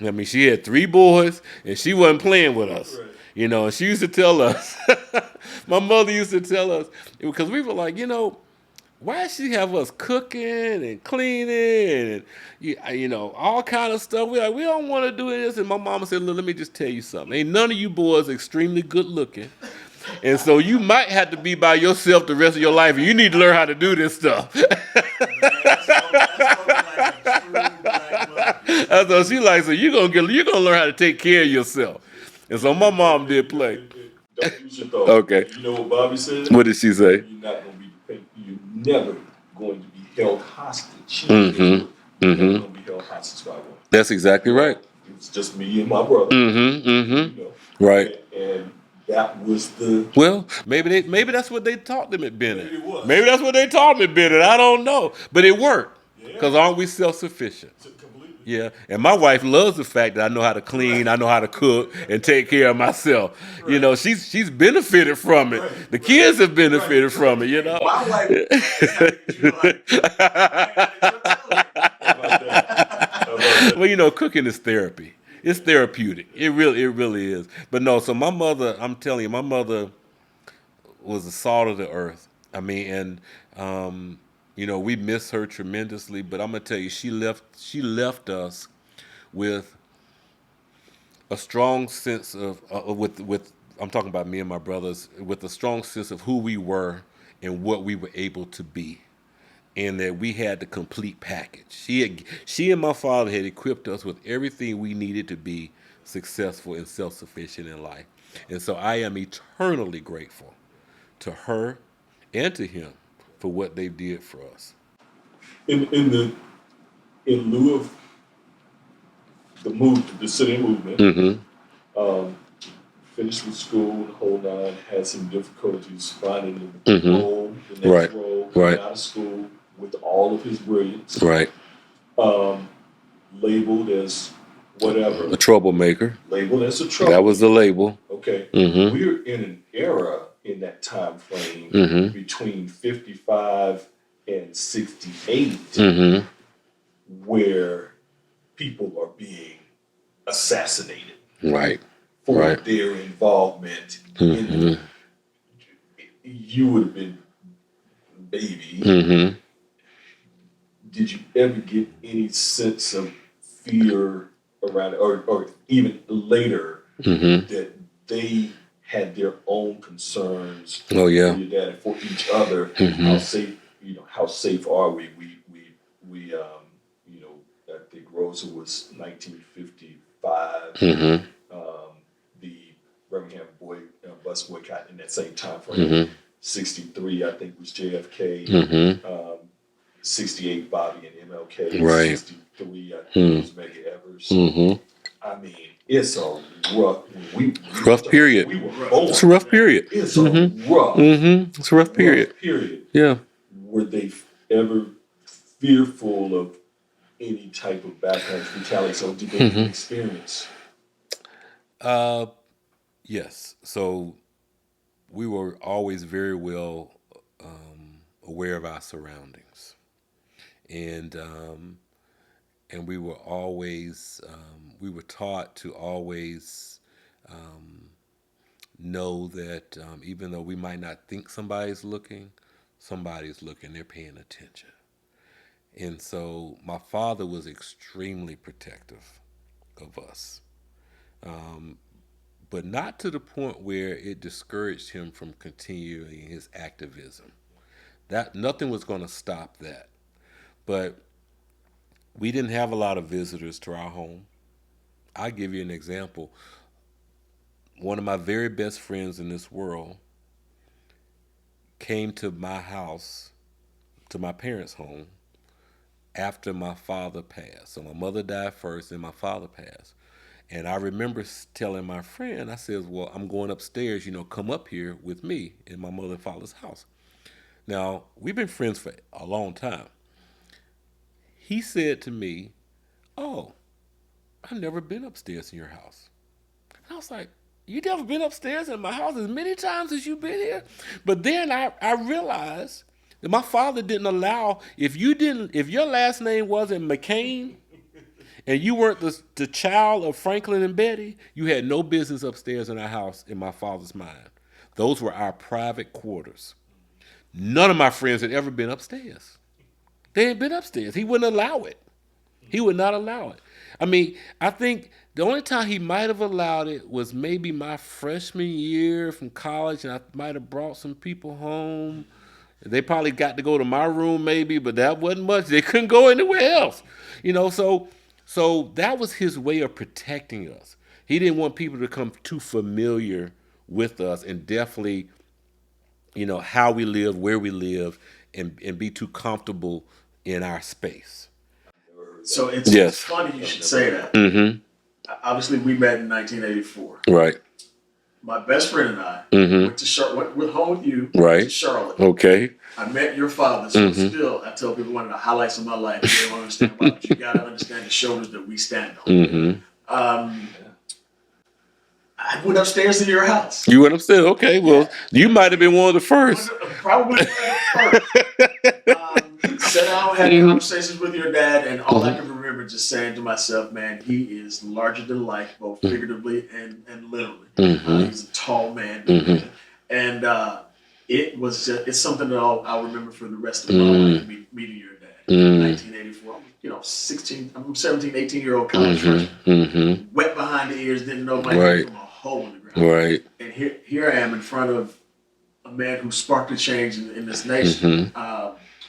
I mean, she had 3 boys, and she wasn't playing with us. Right. And she used to tell us, my mother used to tell us, because we were like, why does she have us cooking and cleaning and, all kind of stuff? We're like, we don't want to do this. And my mama said, look, let me just tell you something. Ain't none of you boys extremely good looking. And so you might have to be by yourself the rest of your life, and you need to learn how to do this stuff. That's what she like. So you're gonna learn how to take care of yourself. And so my mom did play. Don't use your thought. Okay. You know what Bobby said? What did she say? You're not going to be dependent. You're never going to be held hostage. Mm-hmm. You're never Mm-hmm. going to be held hostage by one. That's exactly right. It's just me and my brother. Mm-hmm. Mm-hmm. Right. And that was the. Well, maybe that's what they taught them at Bennett. Maybe it was. Maybe that's what they taught them at Bennett. I don't know, but it worked. Because aren't we self-sufficient? Completely. Yeah, and my wife loves the fact that I know how to clean, I know how to cook, and take care of myself. Right. She's benefited from it. Right. The kids have benefited from it. My wife is Well, cooking is therapy. It's therapeutic. It really is. But no, so my mother, I'm telling you, my mother was the salt of the earth. I mean, and we miss her tremendously, but I'm gonna tell you, she left us with a strong sense of with I'm talking about me and my brothers, with a strong sense of who we were and what we were able to be, and that we had the complete package. She and my father had equipped us with everything we needed to be successful and self-sufficient in life. And so I am eternally grateful to her and to him for what they did for us. In lieu of the city movement, Mm-hmm. Finished with school, the whole 9, had some difficulties finding the Mm-hmm. role, the next Right. role, Right. out of school with all of his brilliance. Right. Labeled as whatever. A troublemaker. Labeled as a trouble. That was the label. Okay. Okay. Mm-hmm. We're in an era in that time frame between 55 and 68 where people are being assassinated Right. for Right. their involvement in you would have been baby. Did you ever get any sense of fear around it, or even later that they had their own concerns Oh, yeah. for your dad and for each other? How safe are we? I think Rosa was 1955. The Birmingham bus boycott in that same time frame. 63, I think, was JFK. 68, Bobby and MLK. Right. 63, I think, was Medgar Evers. I mean, it's a rough. Rough period. We were born. It's a rough period. It's a rough. It's a rough period. Yeah. Were they ever fearful of any type of backlash, retaliation? So did they experience? Yes. So we were always very well aware of our surroundings, and we were always we were taught to always know that even though we might not think somebody's looking, they're paying attention. And so my father was extremely protective of us, but not to the point where it discouraged him from continuing his activism. That nothing was going to stop that. But we didn't have a lot of visitors to our home. I'll give you an example. One of my very best friends in this world came to my house, to my parents' home, after my father passed. So my mother died first, and my father passed. And I remember telling my friend, I said, well, I'm going upstairs, come up here with me in my mother and father's house. Now, we've been friends for a long time. He said to me, oh, I've never been upstairs in your house. And I was like, you never been upstairs in my house as many times as you've been here? But then I realized that my father didn't allow, if your last name wasn't McCain, and you weren't the child of Franklin and Betty, you had no business upstairs in our house in my father's mind. Those were our private quarters. None of my friends had ever been upstairs. They had been upstairs. He wouldn't allow it. He would not allow it. I mean, I think the only time he might have allowed it was maybe my freshman year from college, and I might have brought some people home. They probably got to go to my room maybe, but that wasn't much. They couldn't go anywhere else. So that was his way of protecting us. He didn't want people to become too familiar with us, and definitely, how we live, where we live, and be too comfortable in our space. So it's funny you should say that. Obviously, we met in 1984. Right. My best friend and I went to Charlotte. Went home with you. Right. To Charlotte. Okay. I met your father. So still, I tell people one of the highlights of my life. They don't understand about it. You got to understand the shoulders that we stand on. I went upstairs to your house. You went upstairs? Okay. Well, you might have been one of the first. Probably one of the first. Sat down, had conversations with your dad, and all I can remember just saying to myself, man, he is larger than life, both figuratively and literally. He's a tall man. And it was it's something that I'll remember for the rest of my life, meeting your dad. In 1984, I'm 17, 18-year-old college freshman. Wet behind the ears, didn't know my name from a hole in the ground. Right. And here I am in front of a man who sparked a change in this nation.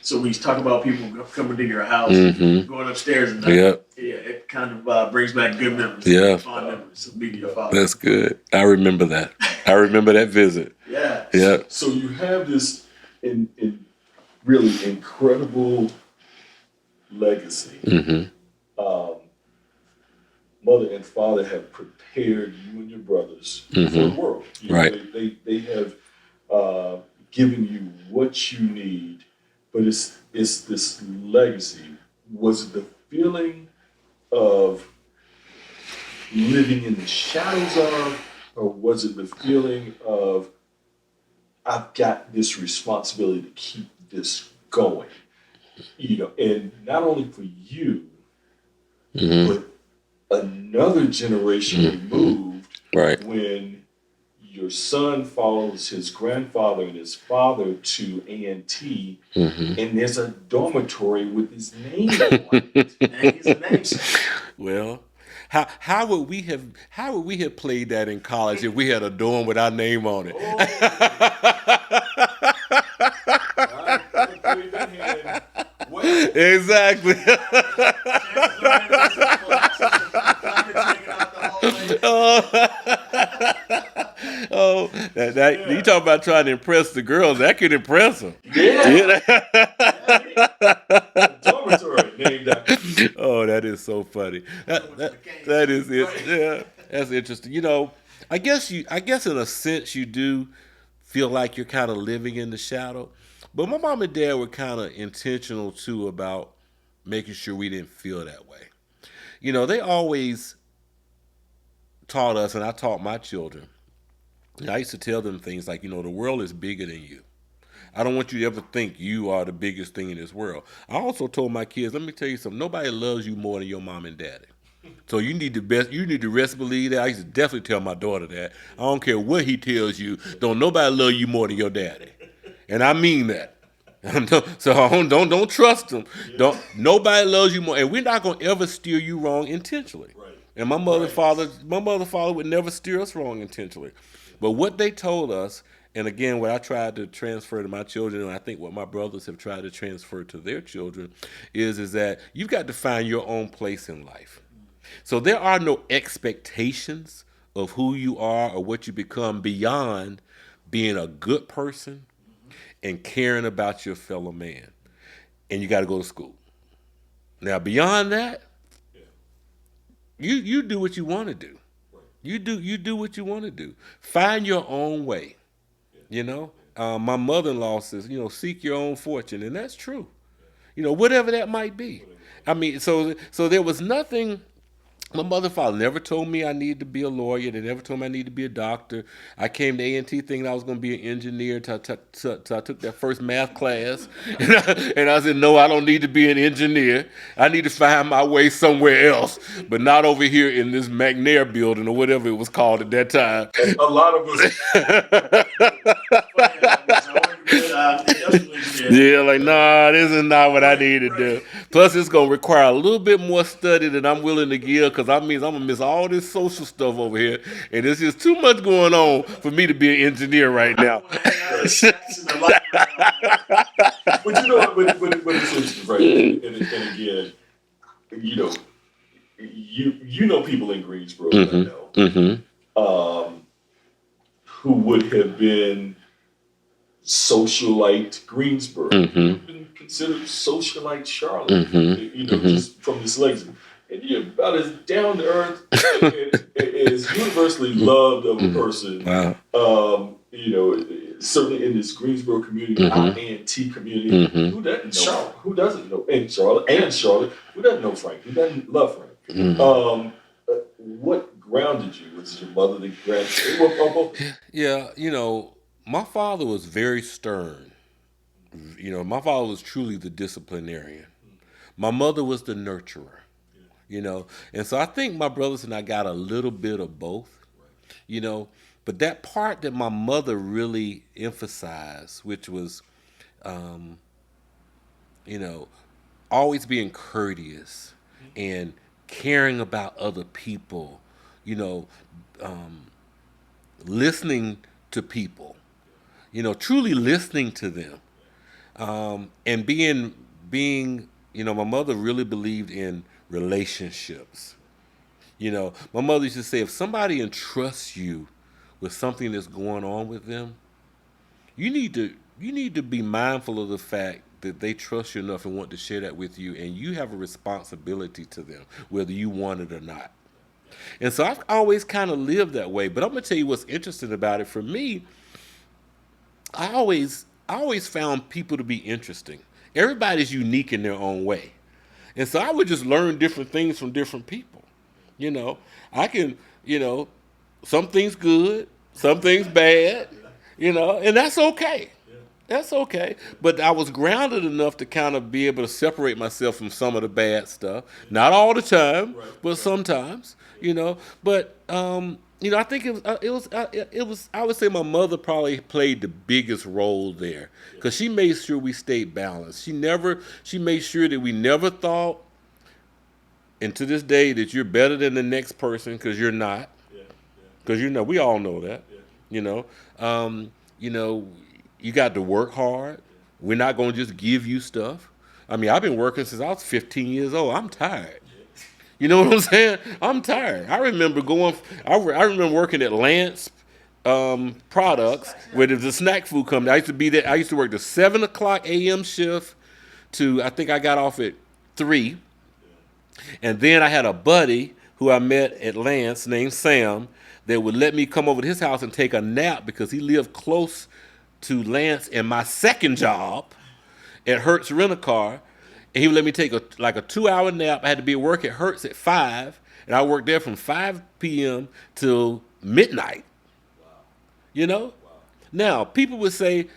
So when you talk about people coming to your house, going upstairs, and it kind of brings back good memories, fond memories of meeting your father. That's good. I remember that. I remember that visit. Yeah. So you have this in really incredible legacy. Mother and father have prepared you and your brothers for the world. They have given you what you need. But it's this legacy. Was it the feeling of living in the shadows of, or was it the feeling of I've got this responsibility to keep this going? And not only for you, but another generation removed, Right. when your son follows his grandfather and his father to A&T, and there's a dormitory with his name on it, and he's a namesake. Well, how would we have played that in college if we had a dorm with our name on it? Exactly. Oh, that you talk about trying to impress the girls. That could impress them. Yeah. Dormitory named after. Oh, that is so funny. That is it. Yeah, that's interesting. I guess in a sense you do feel like you're kind of living in the shadow, but my mom and dad were kind of intentional too about making sure we didn't feel that way. They always taught us, and I taught my children. I used to tell them things like, the world is bigger than you. I don't want you to ever think you are the biggest thing in this world. I also told my kids, let me tell you something. Nobody loves you more than your mom and daddy. So you need to rest believe that. I used to definitely tell my daughter that. I don't care what he tells you. Don't nobody love you more than your daddy. And I mean that. So don't trust them. Nobody loves you more, and we're not gonna ever steer you wrong intentionally. Right. And my mother, father would never steer us wrong intentionally. But what they told us, and again, what I tried to transfer to my children, and I think what my brothers have tried to transfer to their children, is that you've got to find your own place in life. So there are no expectations of who you are or what you become beyond being a good person and caring about your fellow man. And you got to go to school. Now, beyond that, you do what you want to do. You do what you want to do. Find your own way. My mother-in-law says, seek your own fortune, and that's true. Whatever that might be. I mean, so there was nothing. My mother and father never told me I needed to be a lawyer. They never told me I needed to be a doctor. I came to A&T thinking I was going to be an engineer till I took that first math class. And I said, no, I don't need to be an engineer. I need to find my way somewhere else, but not over here in this McNeil building or whatever it was called at that time. A lot of us. Yeah, like, nah, this is not what I need to do. Plus, it's going to require a little bit more study than I'm willing to give, because that means I'm going to miss all this social stuff over here. And there's just too much going on for me to be an engineer right now. But but it's interesting, right? And again, you know people in Greensboro that I know, who would have been socialite Greensboro, who've been considered socialite Charlotte, just from this legacy. And you're about as down to earth, as universally loved of a person. Wow. Certainly in this Greensboro community, our A&T community, who doesn't know Charlotte? Who doesn't know? And Charlotte, who doesn't know Frank? Who doesn't love Frank? What grounded you? Was your mother the ground? Yeah, my father was very stern. My father was truly the disciplinarian. My mother was the nurturer. And so I think my brothers and I got a little bit of both. But that part that my mother really emphasized, which was, always being courteous and caring about other people, listening to people, truly listening to them, and being, my mother really believed in relationships. My mother used to say, if somebody entrusts you with something that's going on with them, you need to be mindful of the fact that they trust you enough and want to share that with you, and you have a responsibility to them, whether you want it or not. And so I've always kind of lived that way. But I'm gonna tell you what's interesting about it. For me, I always found people to be interesting. Everybody's unique in their own way. And so I would just learn different things from different people. I can, some things good, some things bad, and that's okay. That's okay. But I was grounded enough to kind of be able to separate myself from some of the bad stuff. Not all the time, but sometimes, But I think it was. I would say my mother probably played the biggest role there because she made sure we stayed balanced. She made sure that we never thought, and to this day, that you're better than the next person because you're not. Because we all know that. You know, um, you know, you got to work hard. We're not going to just give you stuff. I mean, I've been working since I was 15 years old. I'm tired. You know what I'm saying? I'm tired. I remember I remember working at Lance Products where there's a snack food company. I used to be there. I used to work the 7 o'clock a.m. shift to I think I got off at 3, and then I had a buddy who I met at Lance named Sam that would let me come over to his house and take a nap because he lived close to Lance and my second job at Hertz Rent-A-Car. And he would let me take a 2-hour nap. I had to be at work at Hertz at 5, and I worked there from 5 p.m. till midnight. Now, people would say,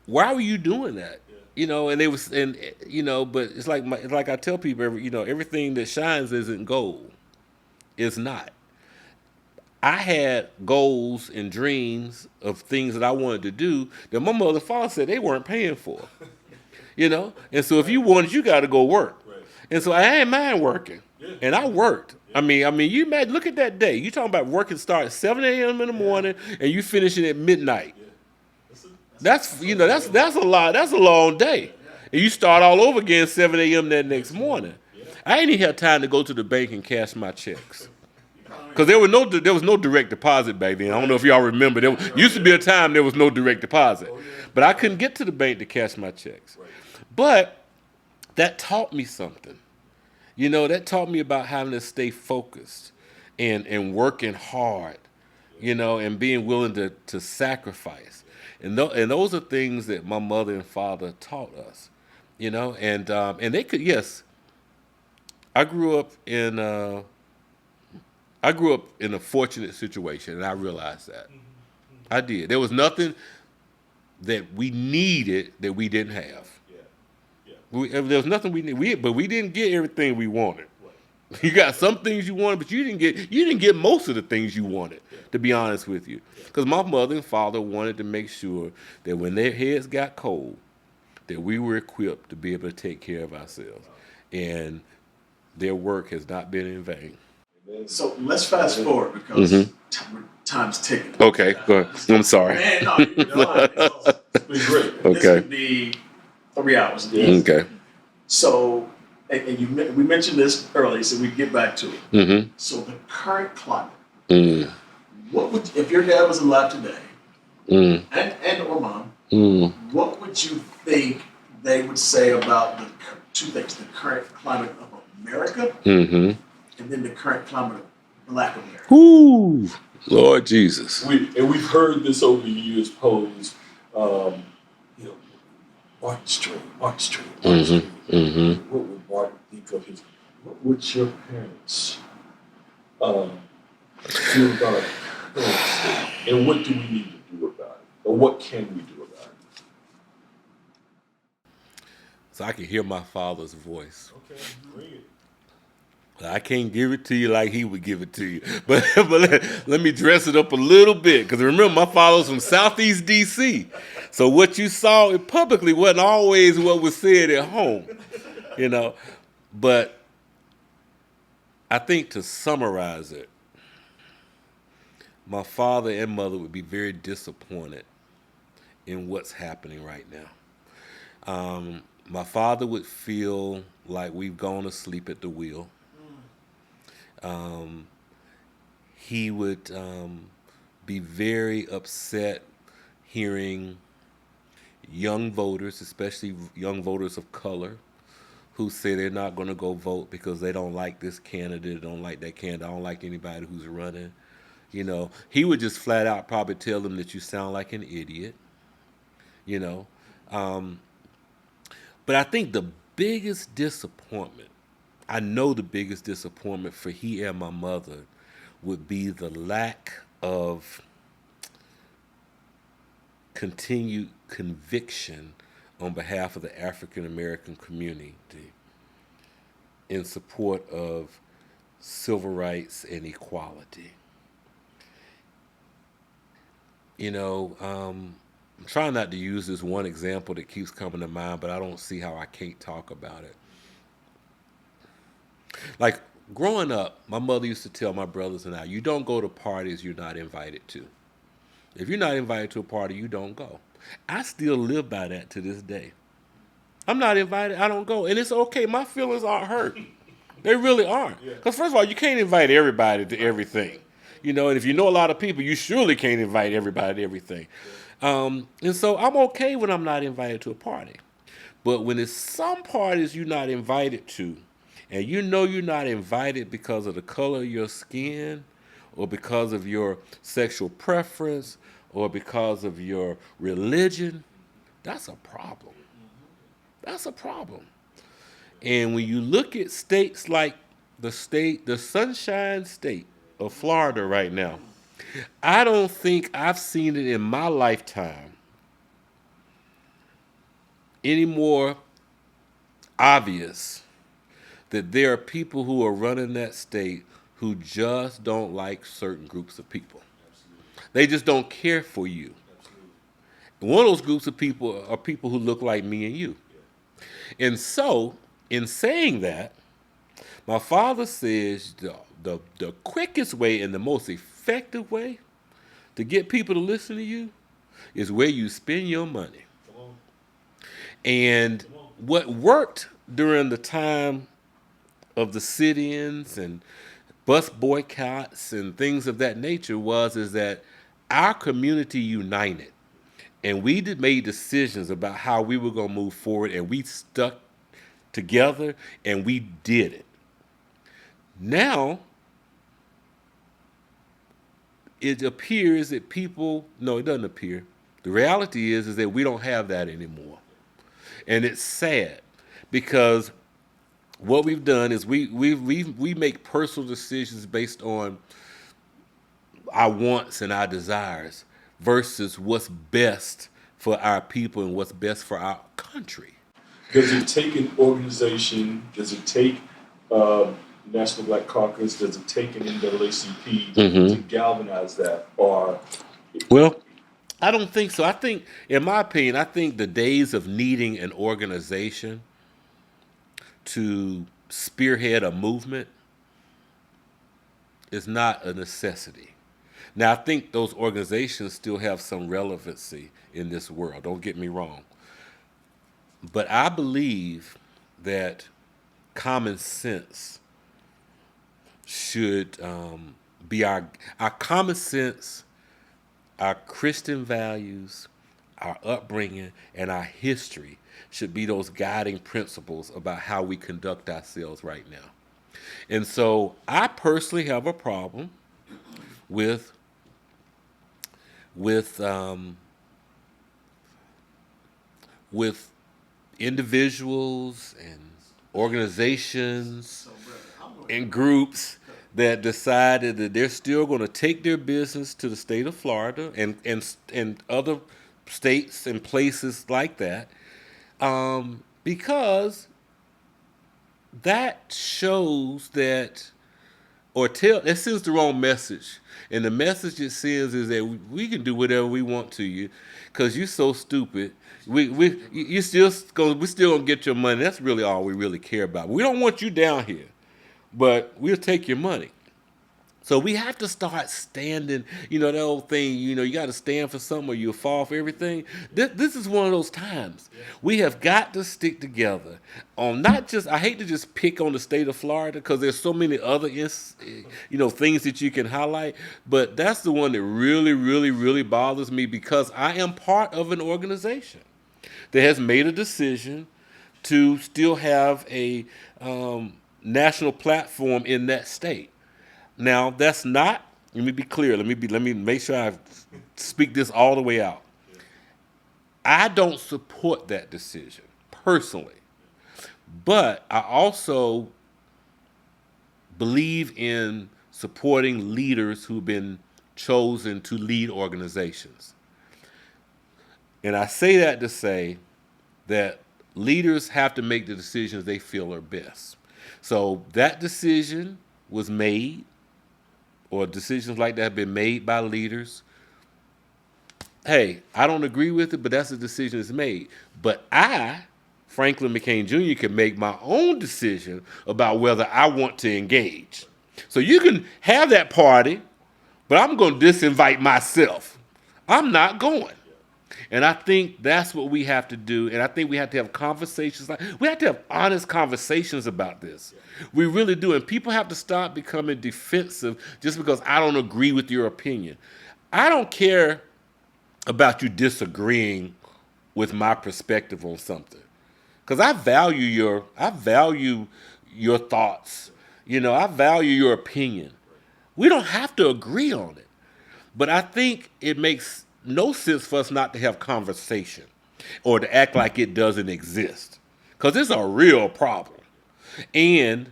why were you doing that? And they was, but it's like I tell people, everything that shines isn't gold. It's not. I had goals and dreams of things that I wanted to do that my mother and father said they weren't paying for. And so if you want it, you got to go work. And so I ain't mind working, and I worked. I mean, you imagine, look at that day. You talking about working start at 7 a.m. in the morning, and you finishing at midnight. That's a lot. That's a long day, and you start all over again 7 a.m. that next morning. I ain't even have time to go to the bank and cash my checks. Because there was no direct deposit back then. I don't know if y'all remember. There used to be a time there was no direct deposit. But I couldn't get to the bank to cash my checks. But that taught me something. That taught me about having to stay focused and working hard, and being willing to sacrifice. And those are things that my mother and father taught us, and they could, yes. I grew up in a fortunate situation, and I realized that. I did. There was nothing that we needed that we didn't have. There was nothing we needed, but we didn't get everything we wanted. You got some things you wanted, but you didn't get most of the things you wanted, to be honest with you. Because my mother and father wanted to make sure that when their heads got cold, that we were equipped to be able to take care of ourselves. And their work has not been in vain. So let's fast forward because time's ticking. Okay, go ahead. I'm sorry. Man, no, it's been great. Okay. This could be 3 hours. Okay. So, we mentioned this earlier, so we get back to it. Mm-hmm. So the current climate. What would, if your dad was alive today, and or mom, what would you think they would say about the two things: the current climate of America, and then the current climate of Black America? Ooh, Lord Jesus. We've heard this over the years posed. Martin Street. What would Martin think of his? What would your parents feel about our current state? And what do we need to do about it? Or what can we do about it? So I can hear my father's voice. Okay, bring it. I can't give it to you like he would give it to you. But let me dress it up a little bit. Because remember, my father's from Southeast D.C. So what you saw publicly wasn't always what was said at home. But I think to summarize it, my father and mother would be very disappointed in what's happening right now. My father would feel like we've gone to sleep at the wheel. He would be very upset hearing young voters, especially young voters of color, who say they're not going to go vote because they don't like this candidate, don't like that candidate, don't like anybody who's running. He would just flat out probably tell them that you sound like an idiot. But I think the biggest disappointment, I know the biggest disappointment for he and my mother would be the lack of continued conviction on behalf of the African American community in support of civil rights and equality. I'm trying not to use this one example that keeps coming to mind, but I don't see how I can't talk about it. Like, growing up, my mother used to tell my brothers and I, you don't go to parties you're not invited to. If you're not invited to a party, you don't go. I still live by that to this day. I'm not invited, I don't go. And it's okay, my feelings aren't hurt. They really aren't. Because first of all, you can't invite everybody to everything. And if you know a lot of people, you surely can't invite everybody to everything. And so I'm okay when I'm not invited to a party. But when it's some parties you're not invited to, and you're not invited because of the color of your skin, or because of your sexual preference, or because of your religion, that's a problem. That's a problem. And when you look at states like the Sunshine State of Florida right now, I don't think I've seen it in my lifetime any more obvious that there are people who are running that state who just don't like certain groups of people. They just don't care for you. And one of those groups of people are people who look like me and you. And so, in saying that, my father says the quickest way and the most effective way to get people to listen to you is where you spend your money. And what worked during the time of the sit-ins and bus boycotts and things of that nature is that our community united. And we made decisions about how we were going to move forward, and we stuck together, and we did it. Now, it appears that it doesn't appear. The reality is that we don't have that anymore. And it's sad because what we've done is we make personal decisions based on our wants and our desires versus what's best for our people and what's best for our country. Does it take an organization? Does it take National Black Caucus? Does it take an NAACP to galvanize that? Well, I don't think so. I think, in my opinion, the days of needing an organization to spearhead a movement is not a necessity. Now, I think those organizations still have some relevancy in this world. Don't get me wrong. But I believe that common sense should be our common sense, our Christian values, our upbringing, and our history should be those guiding principles about how we conduct ourselves right now. And so I personally have a problem with individuals and organizations and groups that decided that they're still going to take their business to the state of Florida and other states and places like that, because that shows that, that sends the wrong message. And the message it sends is that we can do whatever we want to you because you're so stupid. We still gonna get your money. That's really all we really care about. We don't want you down here, but we'll take your money. So we have to start standing, that old thing, you got to stand for something or you'll fall for everything. This is one of those times. Yeah. We have got to stick together on not just, I hate to just pick on the state of Florida because there's so many other, things that you can highlight, but that's the one that really, really, really bothers me because I am part of an organization that has made a decision to still have a national platform in that state. Now, that's not, let me be clear, let me make sure I speak this all the way out. I don't support that decision, personally. But I also believe in supporting leaders who've been chosen to lead organizations. And I say that to say that leaders have to make the decisions they feel are best. So that decision was made, or decisions like that have been made by leaders. Hey, I don't agree with it, but that's a decision that's made. But I, Franklin McCain Jr., can make my own decision about whether I want to engage. So you can have that party, but I'm going to disinvite myself. I'm not going. And I think that's what we have to do. And I think we have to have conversations. We have to have honest conversations about this. We really do. And people have to stop becoming defensive just because I don't agree with your opinion. I don't care about you disagreeing with my perspective on something, because I value your thoughts. I value your opinion. We don't have to agree on it, but I think it makes no sense for us not to have conversation or to act like it doesn't exist, because it's a real problem. And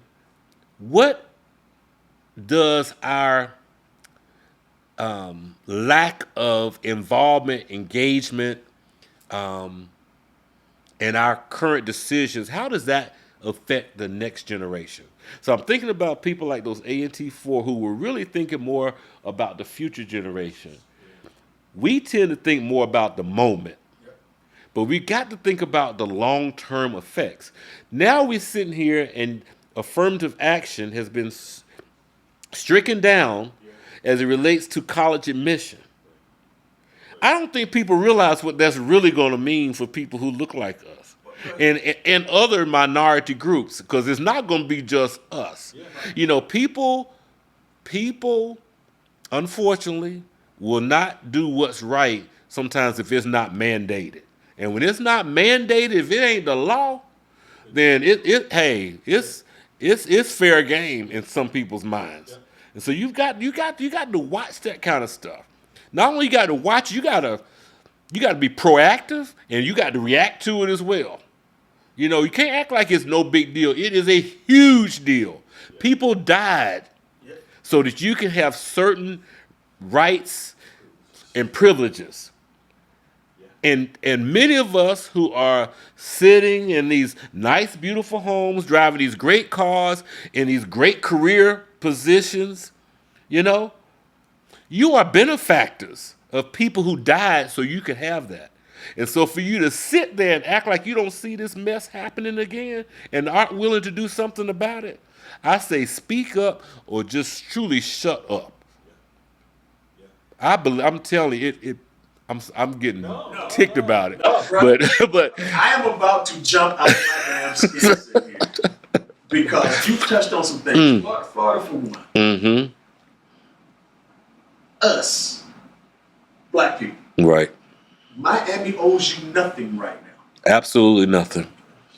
what does our lack of involvement, engagement, and our current decisions, how does that affect the next generation? So I'm thinking about people like those A&T4 who were really thinking more about the future generation. We tend to think more about the moment, but we got to think about the long-term effects. Now we're sitting here and affirmative action has been stricken down as it relates to college admission. I don't think people realize what that's really going to mean for people who look like us and other minority groups, because it's not going to be just us. People, unfortunately, will not do what's right sometimes if it's not mandated. And when it's not mandated, if it ain't the law, then it's fair game in some people's minds. And so you got to watch that kind of stuff. Not only you got to watch, you got to be proactive, and you got to react to it as well. You can't act like it's no big deal. It is a huge deal. People died so that you can have certain rights and privileges. And many of us who are sitting in these nice, beautiful homes, driving these great cars, in these great career positions, you are benefactors of people who died so you could have that. And so for you to sit there and act like you don't see this mess happening again and aren't willing to do something about it, I say speak up or just truly shut up. I'm telling you, I'm getting ticked about it. But I am about to jump out of my damn skin here because you touched on some things. Florida for one. Mm-hmm. Us, black people. Right. Miami owes you nothing right now. Absolutely nothing.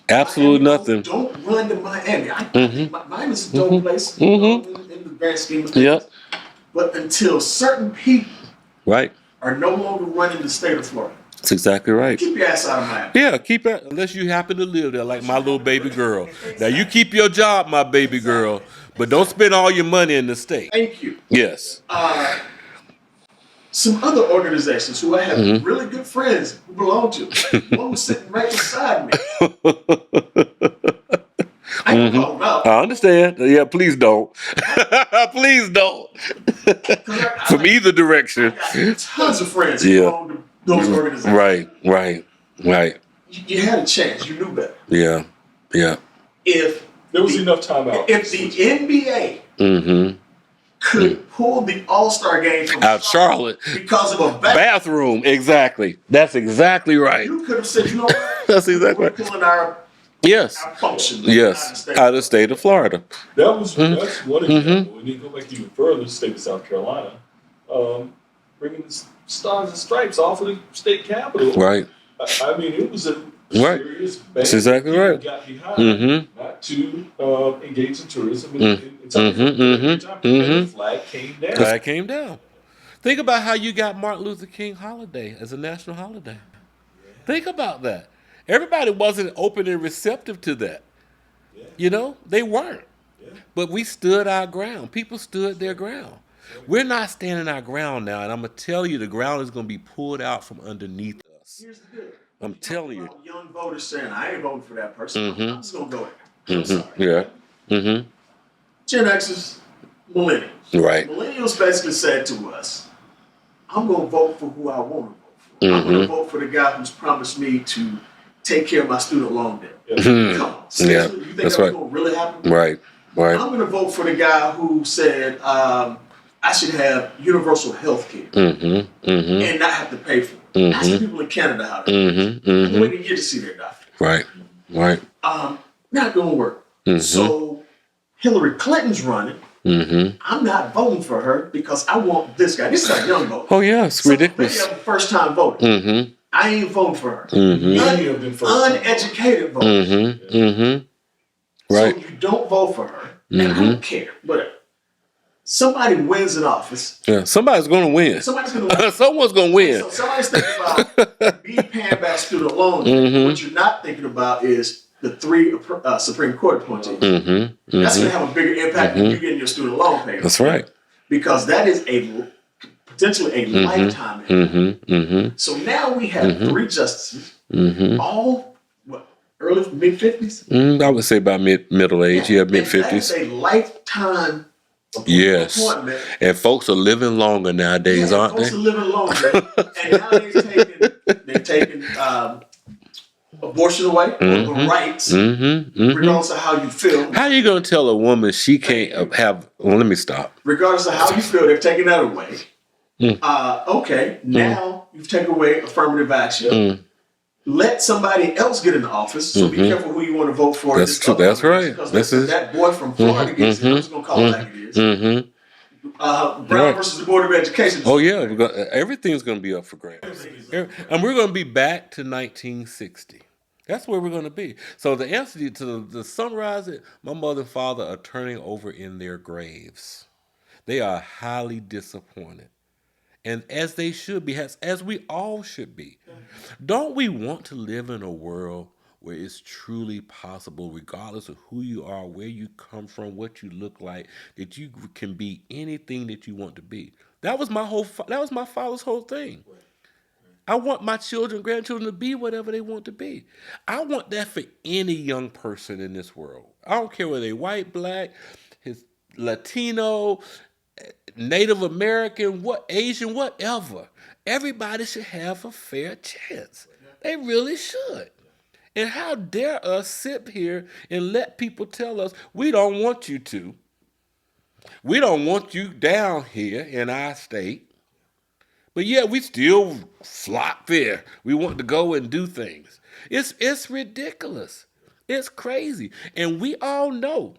Absolutely nothing. Don't run to Miami. Miami's a dope place in the grand scheme of things. Yep. But until certain people right are no longer running the state of Florida. That's exactly right. Keep your ass out of Miami. Yeah, keep it, unless you happen to live there, like my little baby girl. Now, you keep your job, my baby girl, but don't spend all your money in the state. Thank you. Yes. Some other organizations who I have really good friends who belong to. One was sitting right beside me. I can call them out. I understand. Yeah, please don't. Please don't. From either direction. I got tons of friends who belong to those organizations. Right. You had a chance. You knew better. Yeah. If there was enough time out. If the NBA could pull the All-Star game from out Charlotte because of a bathroom. Exactly. That's exactly right. You could have said, you know what? That's exactly right. We're pulling our function out of the state of Florida. That's one example. When you go back even further, the state of South Carolina, bringing the Stars and Stripes off of the state capitol. Right. I mean, it was a serious ban. That's exactly right. Got behind not to engage in tourism. The flag came down. Think about how you got Martin Luther King holiday as a national holiday. Think about that. Everybody wasn't open and receptive to that. They weren't. But we stood our ground. People stood their ground. We're not standing our ground now, and I'm gonna tell you, the ground is gonna be pulled out from underneath us. Here's the deal. I'm telling you. Young voters saying, I ain't voting for that person. I'm just going to go there. I'm sorry. Yeah. Mm-hmm. Gen Xers, millennials. Right. Millennials basically said to us, I'm going to vote for who I want to vote for. I'm going to vote for the guy who's promised me to take care of my student loan debt. Come on. Seriously, you think that's going to really happen? Right. Right. I'm going to vote for the guy who said I should have universal health care and not have to pay for it. Ask the people in Canada how to do it. Wait a year to see their doctor. Right. Right. Not going to work. So Hillary Clinton's running. I'm not voting for her because I want this guy. This is a young voter. Oh, yeah. It's ridiculous. Many of them first-time voters. I ain't voting for her. Many of them uneducated voters. Right. So you don't vote for her. And I don't care. But somebody wins in office. Yeah, somebody's going to win. Somebody's going to win. Someone's going to win. So somebody's thinking about me paying back student loans. What you're not thinking about is the 3 Supreme Court appointees. That's going to have a bigger impact than you getting your student loan paid. That's right. Because that is potentially a lifetime impact. So now we have 3 justices, all early mid-50s. I would say about middle age. Yeah, mid-50s. That's a lifetime. Yes, and folks are living longer nowadays, aren't they? Folks are living longer, and now they've taken abortion away, the rights, regardless of how you feel. How are you going to tell a woman she can't have? Well, let me stop. Regardless of how you feel, they've taken that away. Okay, now you've taken away affirmative action. Let somebody else get in the office. So be careful who you want to vote for. That's true. That's right. Because that boy from Florida gets in. I'm just going to call it like it is. Brown versus the Board of Education. Oh, yeah. Everything's going to be up for grabs. And we're going to be back to 1960. That's where we're going to be. So the answer to the summarize it, my mother and father are turning over in their graves. They are highly disappointed. And as they should be, as we all should be. Don't we want to live in a world where it's truly possible, regardless of who you are, where you come from, what you look like, that you can be anything that you want to be? That was my father's whole thing. I want my children, grandchildren to be whatever they want to be. I want that for any young person in this world. I don't care whether they're white, black, Latino, Native American, Asian, whatever. Everybody should have a fair chance. They really should. And how dare us sit here and let people tell us we don't want you to. We don't want you down here in our state. But yet we still flock there. We want to go and do things. It's ridiculous. It's crazy. And we all know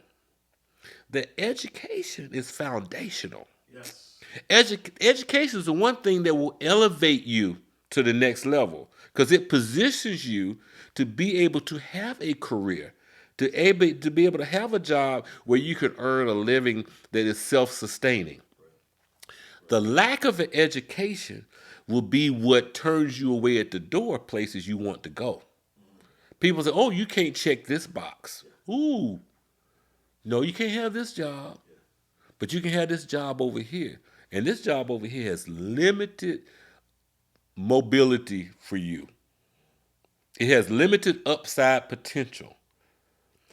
that education is foundational. Yes. Education is the one thing that will elevate you to the next level because it positions you to be able to have a career, to be able to have a job where you can earn a living that is self-sustaining. The lack of an education will be what turns you away at the door of places you want to go. People say, oh, you can't check this box. Ooh, no, you can't have this job, but you can have this job over here. And this job over here has limited mobility for you. It has limited upside potential.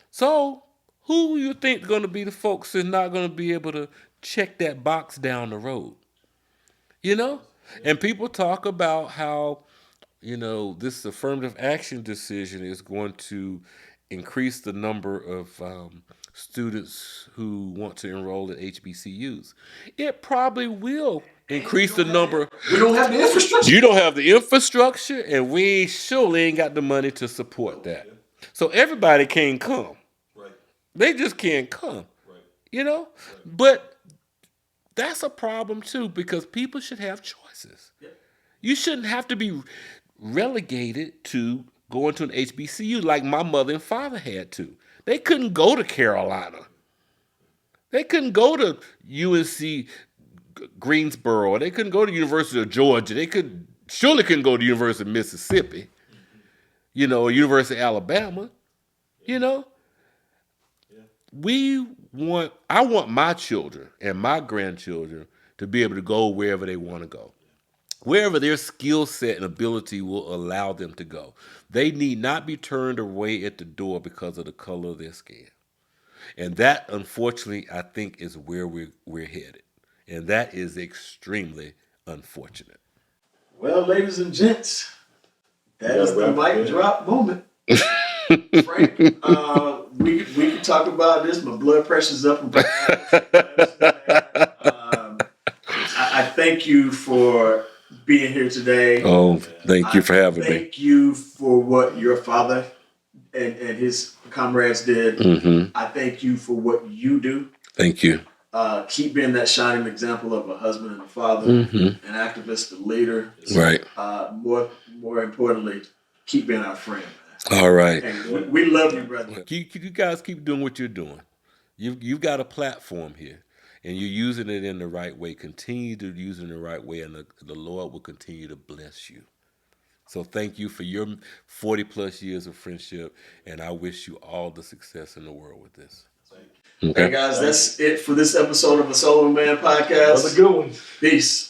So who you think is going to be the folks that's not going to be able to check that box down the road? You know? And people talk about how, this affirmative action decision is going to increase the number of students who want to enroll at HBCUs. It probably will increase the number. We don't have the infrastructure. You don't have the infrastructure, and we surely ain't got the money to support that. So everybody can't come. Right. They just can't come. Right. Right. But that's a problem too, because people should have choices. Yeah. You shouldn't have to be relegated to going to an HBCU like my mother and father had to. They couldn't go to Carolina. They couldn't go to UNC Greensboro. They couldn't go to University of Georgia. They surely couldn't go to University of Mississippi, or University of Alabama. We want my children and my grandchildren to be able to go wherever they want to go, wherever their skill set and ability will allow them to go. They need not be turned away at the door because of the color of their skin. And that, unfortunately, I think is where we're headed. And that is extremely unfortunate. Well, ladies and gents, that is the mic drop moment. Frank, we can talk about this. My blood pressure's up. I thank you for being here today. Oh, thank you for having me. Thank you for what your father and his comrades did. Mm-hmm. I thank you for what you do. Thank you. Keep being that shining example of a husband and a father, an activist, a leader. Right. More importantly, keep being our friend. All right. And we love you, brother. You guys keep doing what you're doing. You've got a platform here, and you're using it in the right way. Continue to use it in the right way, and the Lord will continue to bless you. So thank you for your 40 plus years of friendship, and I wish you all the success in the world with this. Okay, hey guys, that's it for this episode of the Solo Man Podcast. Another good one. Peace.